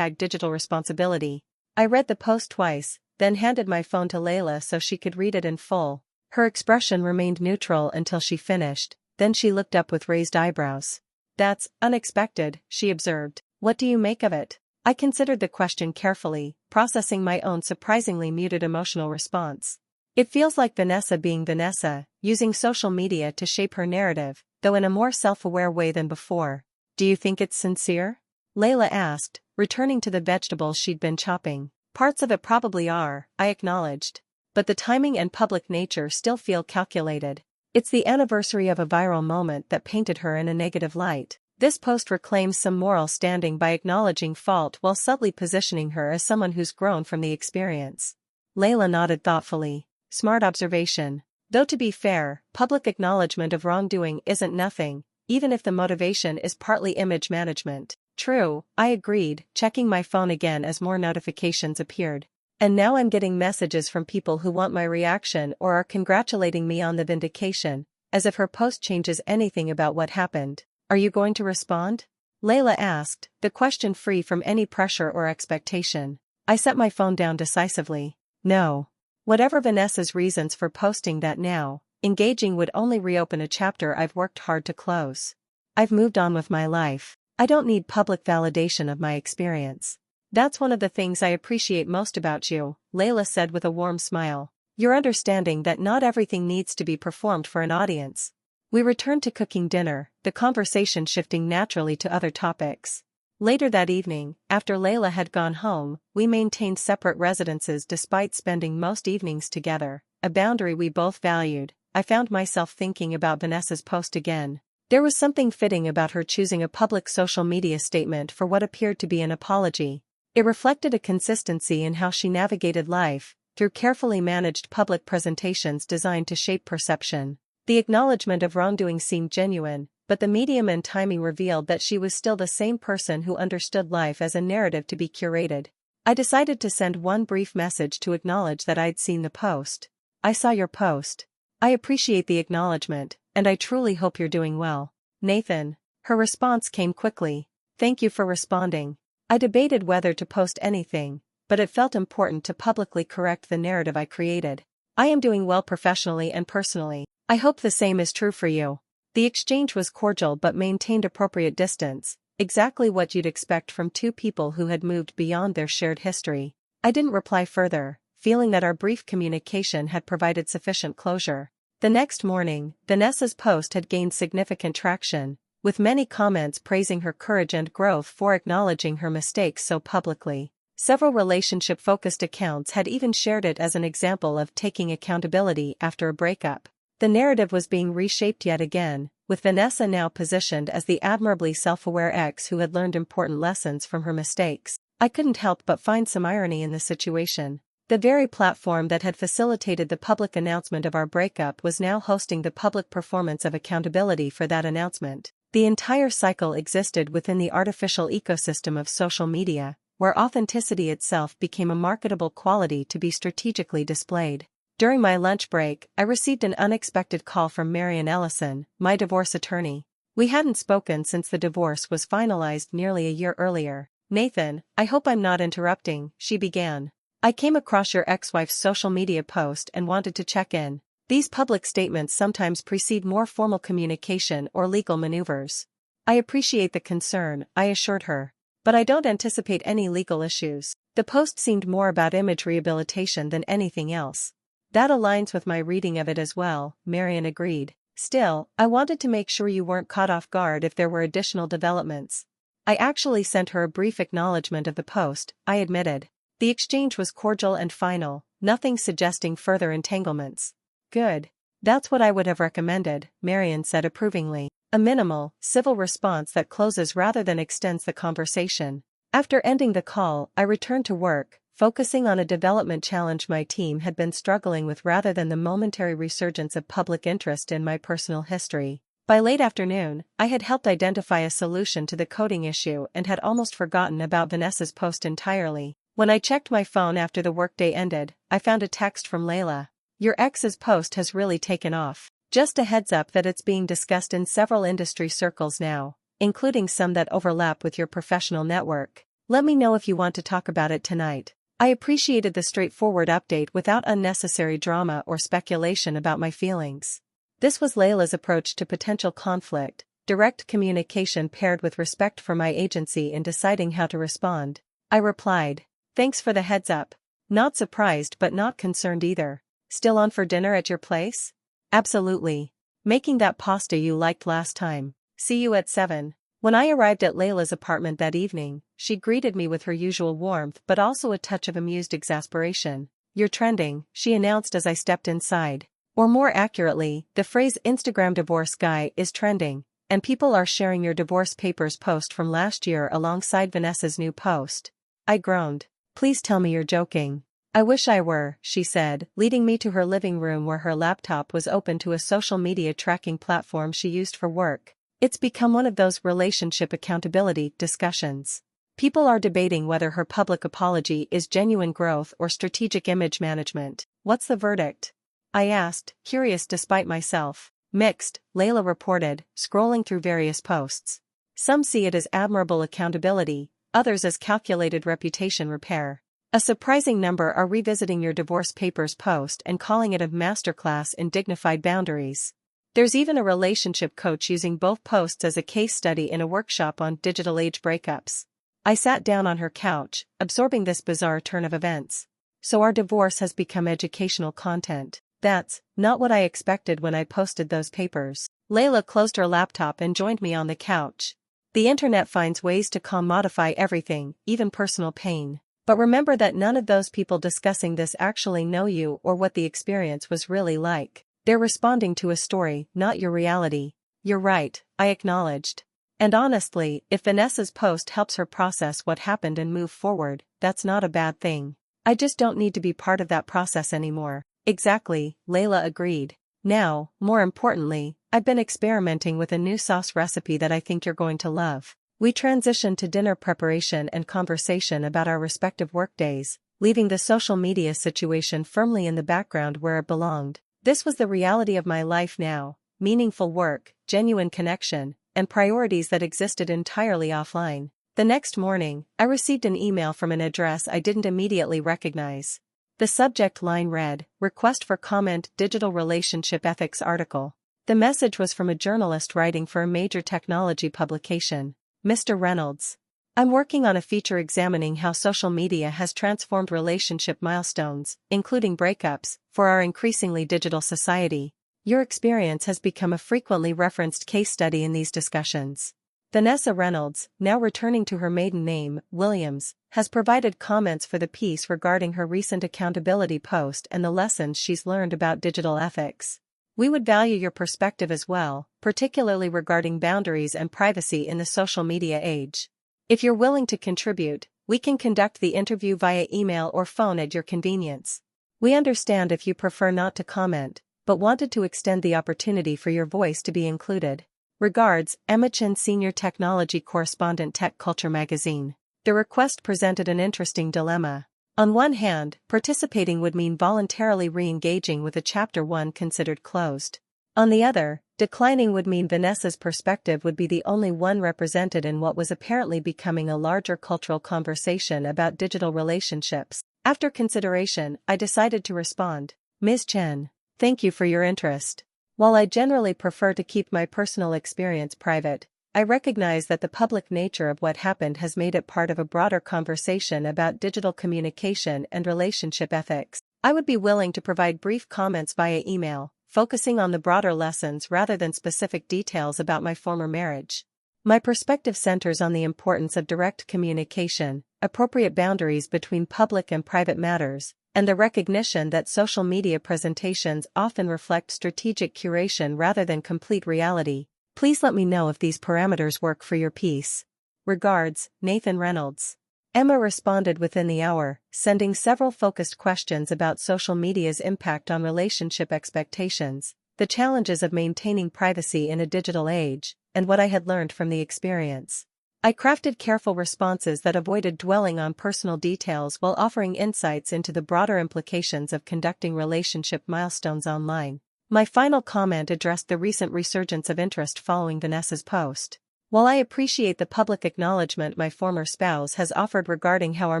Speaker 1: #digital responsibility. I read the post twice, then handed my phone to Layla so she could read it in full. Her expression remained neutral until she finished, then she looked up with raised eyebrows. "That's unexpected," she observed. "What do you make of it?" I considered the question carefully, processing my own surprisingly muted emotional response. It feels like Vanessa being Vanessa, using social media to shape her narrative, though in a more self-aware way than before. "Do you think it's sincere?" Layla asked, returning to the vegetables she'd been chopping. "Parts of it probably are," I acknowledged. "But the timing and public nature still feel calculated. It's the anniversary of a viral moment that painted her in a negative light. This post reclaims some moral standing by acknowledging fault while subtly positioning her as someone who's grown from the experience." Layla nodded thoughtfully. "Smart observation. Though to be fair, public acknowledgement of wrongdoing isn't nothing, even if the motivation is partly image management." "True," I agreed, checking my phone again as more notifications appeared. "And now I'm getting messages from people who want my reaction or are congratulating me on the vindication, as if her post changes anything about what happened. Are you going to respond?" Layla asked, the question free from any pressure or expectation. I set my phone down decisively. No. Whatever Vanessa's reasons for posting that now, engaging would only reopen a chapter I've worked hard to close. I've moved on with my life. I don't need public validation of my experience. "That's one of the things I appreciate most about you," Layla said with a warm smile. "Your understanding that not everything needs to be performed for an audience." We returned to cooking dinner, the conversation shifting naturally to other topics. Later that evening, after Layla had gone home, we maintained separate residences despite spending most evenings together, a boundary we both valued. I found myself thinking about Vanessa's post again. There was something fitting about her choosing a public social media statement for what appeared to be an apology. It reflected a consistency in how she navigated life, through carefully managed public presentations designed to shape perception. The acknowledgement of wrongdoing seemed genuine, but the medium and timing revealed that she was still the same person who understood life as a narrative to be curated. I decided to send one brief message to acknowledge that I'd seen the post. "I saw your post. I appreciate the acknowledgement, and I truly hope you're doing well, Nathan." Her response came quickly. "Thank you for responding." I debated whether to post anything, but it felt important to publicly correct the narrative I created. "I am doing well professionally and personally. I hope the same is true for you." The exchange was cordial but maintained appropriate distance, exactly what you'd expect from two people who had moved beyond their shared history. I didn't reply further, feeling that our brief communication had provided sufficient closure. The next morning, Vanessa's post had gained significant traction, with many comments praising her courage and growth for acknowledging her mistakes so publicly. Several relationship-focused accounts had even shared it as an example of taking accountability after a breakup. The narrative was being reshaped yet again, with Vanessa now positioned as the admirably self-aware ex who had learned important lessons from her mistakes. I couldn't help but find some irony in the situation. The very platform that had facilitated the public announcement of our breakup was now hosting the public performance of accountability for that announcement. The entire cycle existed within the artificial ecosystem of social media, where authenticity itself became a marketable quality to be strategically displayed. During my lunch break, I received an unexpected call from Marian Ellison, my divorce attorney. We hadn't spoken since the divorce was finalized nearly a year earlier. "Nathan, I hope I'm not interrupting," she began. "I came across your ex-wife's social media post and wanted to check in. These public statements sometimes precede more formal communication or legal maneuvers." "I appreciate the concern," I assured her. "But I don't anticipate any legal issues." The post seemed more about image rehabilitation than anything else. "That aligns with my reading of it as well," Marian agreed. "Still, I wanted to make sure you weren't caught off guard if there were additional developments." I actually sent her a brief acknowledgement of the post, I admitted. The exchange was cordial and final, nothing suggesting further entanglements. "Good. That's what I would have recommended," Marian said approvingly. "A minimal, civil response that closes rather than extends the conversation." After ending the call, I returned to work, focusing on a development challenge my team had been struggling with rather than the momentary resurgence of public interest in my personal history. By late afternoon, I had helped identify a solution to the coding issue and had almost forgotten about Vanessa's post entirely. When I checked my phone after the workday ended, I found a text from Layla. "Your ex's post has really taken off. Just a heads up that it's being discussed in several industry circles now, including some that overlap with your professional network. Let me know if you want to talk about it tonight." I appreciated the straightforward update without unnecessary drama or speculation about my feelings. This was Layla's approach to potential conflict, direct communication paired with respect for my agency in deciding how to respond. I replied, "Thanks for the heads up. Not surprised but not concerned either. Still on for dinner at your place?" "Absolutely. Making that pasta you liked last time. See you at 7. When I arrived at Layla's apartment that evening, she greeted me with her usual warmth but also a touch of amused exasperation. "You're trending," she announced as I stepped inside. Or more accurately, the phrase "Instagram divorce guy" is trending, and people are sharing your divorce papers post from last year alongside Vanessa's new post. I groaned. "Please tell me you're joking." "I wish I were," she said, leading me to her living room where her laptop was open to a social media tracking platform she used for work. It's become one of those relationship accountability discussions. People are debating whether her public apology is genuine growth or strategic image management. "What's the verdict?" I asked, curious despite myself. "Mixed," Layla reported, scrolling through various posts. "Some see it as admirable accountability, others as calculated reputation repair. A surprising number are revisiting your divorce papers post and calling it a masterclass in dignified boundaries. There's even a relationship coach using both posts as a case study in a workshop on digital age breakups." I sat down on her couch, absorbing this bizarre turn of events. So our divorce has become educational content. That's not what I expected when I posted those papers. Layla closed her laptop and joined me on the couch. The internet finds ways to commodify everything, even personal pain. But remember that none of those people discussing this actually know you or what the experience was really like. They're responding to a story, not your reality. "You're right," I acknowledged. And honestly, if Vanessa's post helps her process what happened and move forward, that's not a bad thing. I just don't need to be part of that process anymore. Exactly, Layla agreed. Now, more importantly, I've been experimenting with a new sauce recipe that I think you're going to love. We transitioned to dinner preparation and conversation about our respective workdays, leaving the social media situation firmly in the background where it belonged. This was the reality of my life now: meaningful work, genuine connection, and priorities that existed entirely offline. The next morning, I received an email from an address I didn't immediately recognize. The subject line read, "Request for comment, Digital Relationship Ethics article." The message was from a journalist writing for a major technology publication. "Mr. Reynolds, I'm working on a feature examining how social media has transformed relationship milestones, including breakups, for our increasingly digital society. Your experience has become a frequently referenced case study in these discussions." Vanessa Reynolds, now returning to her maiden name, Williams, has provided comments for the piece regarding her recent accountability post and the lessons she's learned about digital ethics. "We would value your perspective as well, particularly regarding boundaries and privacy in the social media age. If you're willing to contribute, we can conduct the interview via email or phone at your convenience. We understand if you prefer not to comment, but wanted to extend the opportunity for your voice to be included. Regards, Emma Chen, Senior Technology Correspondent, Tech Culture Magazine." The request presented an interesting dilemma. On one hand, participating would mean voluntarily re-engaging with a chapter one considered closed. On the other, declining would mean Vanessa's perspective would be the only one represented in what was apparently becoming a larger cultural conversation about digital relationships. After consideration, I decided to respond. "Ms. Chen, thank you for your interest. While I generally prefer to keep my personal experience private, I recognize that the public nature of what happened has made it part of a broader conversation about digital communication and relationship ethics. I would be willing to provide brief comments via email, focusing on the broader lessons rather than specific details about my former marriage. My perspective centers on the importance of direct communication, appropriate boundaries between public and private matters, and the recognition that social media presentations often reflect strategic curation rather than complete reality. Please let me know if these parameters work for your piece. Regards, Nathan Reynolds." Emma responded within the hour, sending several focused questions about social media's impact on relationship expectations, the challenges of maintaining privacy in a digital age, and what I had learned from the experience. I crafted careful responses that avoided dwelling on personal details while offering insights into the broader implications of conducting relationship milestones online. My final comment addressed the recent resurgence of interest following Vanessa's post. While I appreciate the public acknowledgement my former spouse has offered regarding how our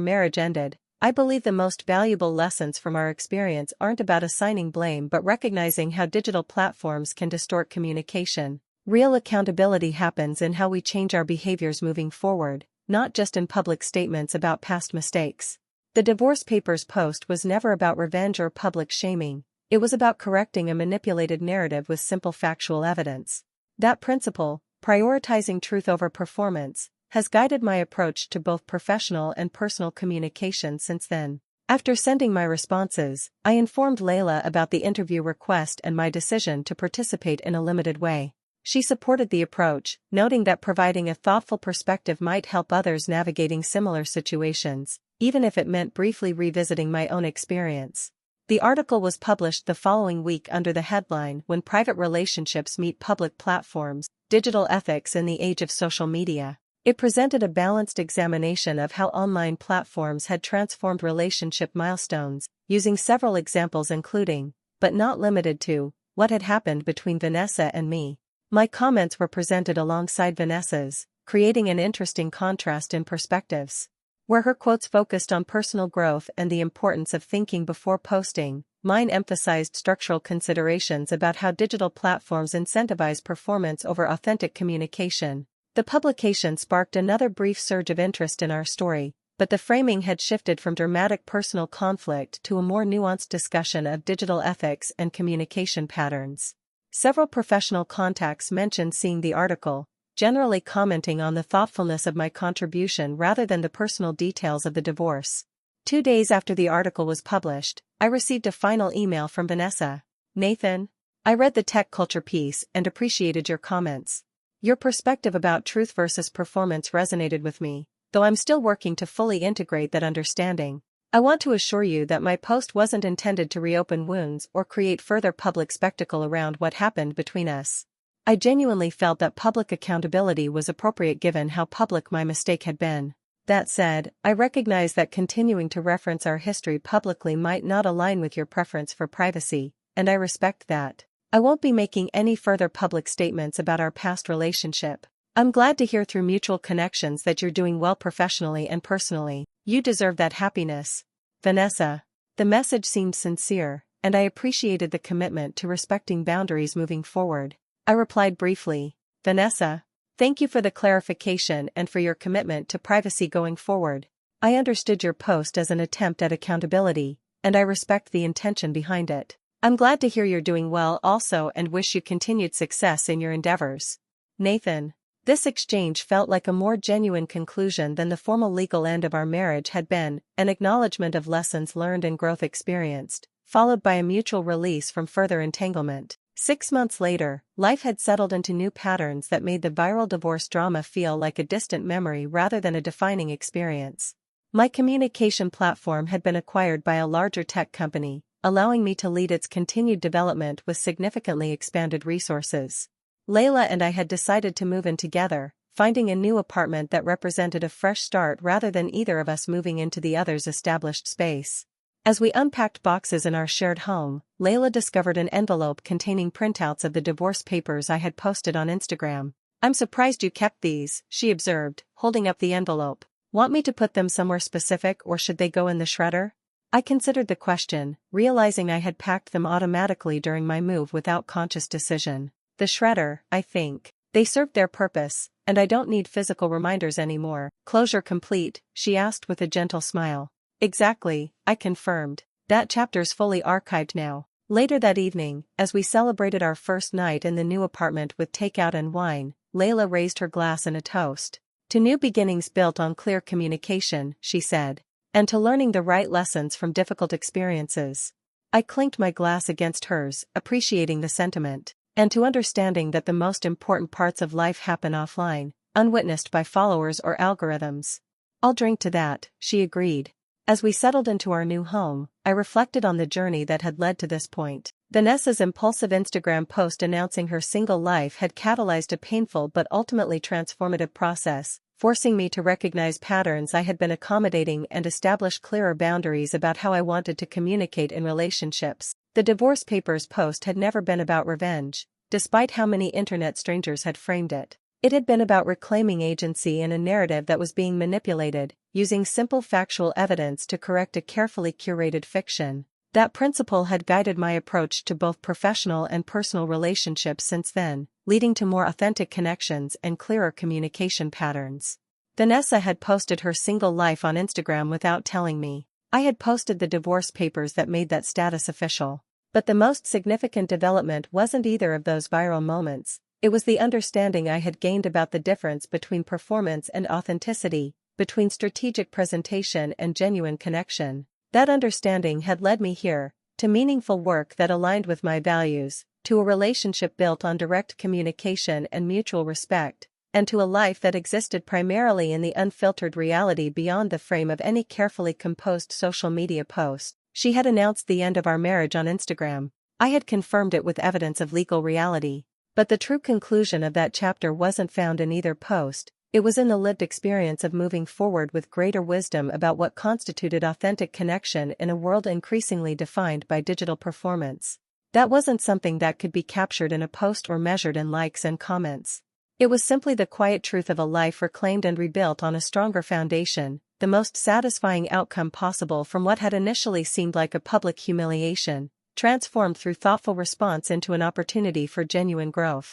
Speaker 1: marriage ended, I believe the most valuable lessons from our experience aren't about assigning blame but recognizing how digital platforms can distort communication. Real accountability happens in how we change our behaviors moving forward, not just in public statements about past mistakes. The Divorce Papers post was never about revenge or public shaming. It was about correcting a manipulated narrative with simple factual evidence. That principle, prioritizing truth over performance, has guided my approach to both professional and personal communication since then. After sending my responses, I informed Layla about the interview request and my decision to participate in a limited way. She supported the approach, noting that providing a thoughtful perspective might help others navigating similar situations, even if it meant briefly revisiting my own experience. The article was published the following week under the headline, "When Private Relationships Meet Public Platforms, Digital Ethics in the Age of Social Media." It presented a balanced examination of how online platforms had transformed relationship milestones, using several examples including, but not limited to, what had happened between Vanessa and me. My comments were presented alongside Vanessa's, creating an interesting contrast in perspectives. Where her quotes focused on personal growth and the importance of thinking before posting, mine emphasized structural considerations about how digital platforms incentivize performance over authentic communication. The publication sparked another brief surge of interest in our story, but the framing had shifted from dramatic personal conflict to a more nuanced discussion of digital ethics and communication patterns. Several professional contacts mentioned seeing the article, generally commenting on the thoughtfulness of my contribution rather than the personal details of the divorce. 2 days after the article was published, I received a final email from Vanessa. "Nathan, I read the tech culture piece and appreciated your comments. Your perspective about truth versus performance resonated with me, though I'm still working to fully integrate that understanding. I want to assure you that my post wasn't intended to reopen wounds or create further public spectacle around what happened between us. I genuinely felt that public accountability was appropriate given how public my mistake had been. That said, I recognize that continuing to reference our history publicly might not align with your preference for privacy, and I respect that. I won't be making any further public statements about our past relationship. I'm glad to hear through mutual connections that you're doing well professionally and personally. You deserve that happiness. Vanessa. The message seemed sincere, and I appreciated the commitment to respecting boundaries moving forward. I replied briefly, Vanessa. Thank you for the clarification and for your commitment to privacy going forward. I understood your post as an attempt at accountability, and I respect the intention behind it. I'm glad to hear you're doing well also and wish you continued success in your endeavors. Nathan. This exchange felt like a more genuine conclusion than the formal legal end of our marriage had been, an acknowledgement of lessons learned and growth experienced, followed by a mutual release from further entanglement. 6 months later, life had settled into new patterns that made the viral divorce drama feel like a distant memory rather than a defining experience. My communication platform had been acquired by a larger tech company, allowing me to lead its continued development with significantly expanded resources. Layla and I had decided to move in together, finding a new apartment that represented a fresh start rather than either of us moving into the other's established space. As we unpacked boxes in our shared home, Layla discovered an envelope containing printouts of the divorce papers I had posted on Instagram. I'm surprised you kept these, she observed, holding up the envelope. Want me to put them somewhere specific or should they go in the shredder? I considered the question, realizing I had packed them automatically during my move without conscious decision. The shredder, I think. They served their purpose, and I don't need physical reminders anymore. Closure complete, she asked with a gentle smile. Exactly, I confirmed. That chapter's fully archived now. Later that evening, as we celebrated our first night in the new apartment with takeout and wine, Layla raised her glass in a toast. To new beginnings built on clear communication, she said. And to learning the right lessons from difficult experiences. I clinked my glass against hers, appreciating the sentiment. And to understanding that the most important parts of life happen offline, unwitnessed by followers or algorithms. I'll drink to that, she agreed. As we settled into our new home, I reflected on the journey that had led to this point. Vanessa's impulsive Instagram post announcing her single life had catalyzed a painful but ultimately transformative process, forcing me to recognize patterns I had been accommodating and establish clearer boundaries about how I wanted to communicate in relationships. The divorce papers post had never been about revenge, despite how many internet strangers had framed it. It had been about reclaiming agency in a narrative that was being manipulated, using simple factual evidence to correct a carefully curated fiction. That principle had guided my approach to both professional and personal relationships since then, leading to more authentic connections and clearer communication patterns. Vanessa had posted her single life on Instagram without telling me. I had posted the divorce papers that made that status official. But the most significant development wasn't either of those viral moments. It was the understanding I had gained about the difference between performance and authenticity, between strategic presentation and genuine connection. That understanding had led me here, to meaningful work that aligned with my values, to a relationship built on direct communication and mutual respect, and to a life that existed primarily in the unfiltered reality beyond the frame of any carefully composed social media post. She had announced the end of our marriage on Instagram. I had confirmed it with evidence of legal reality. But the true conclusion of that chapter wasn't found in either post, it was in the lived experience of moving forward with greater wisdom about what constituted authentic connection in a world increasingly defined by digital performance. That wasn't something that could be captured in a post or measured in likes and comments. It was simply the quiet truth of a life reclaimed and rebuilt on a stronger foundation, the most satisfying outcome possible from what had initially seemed like a public humiliation, transformed through thoughtful response into an opportunity for genuine growth.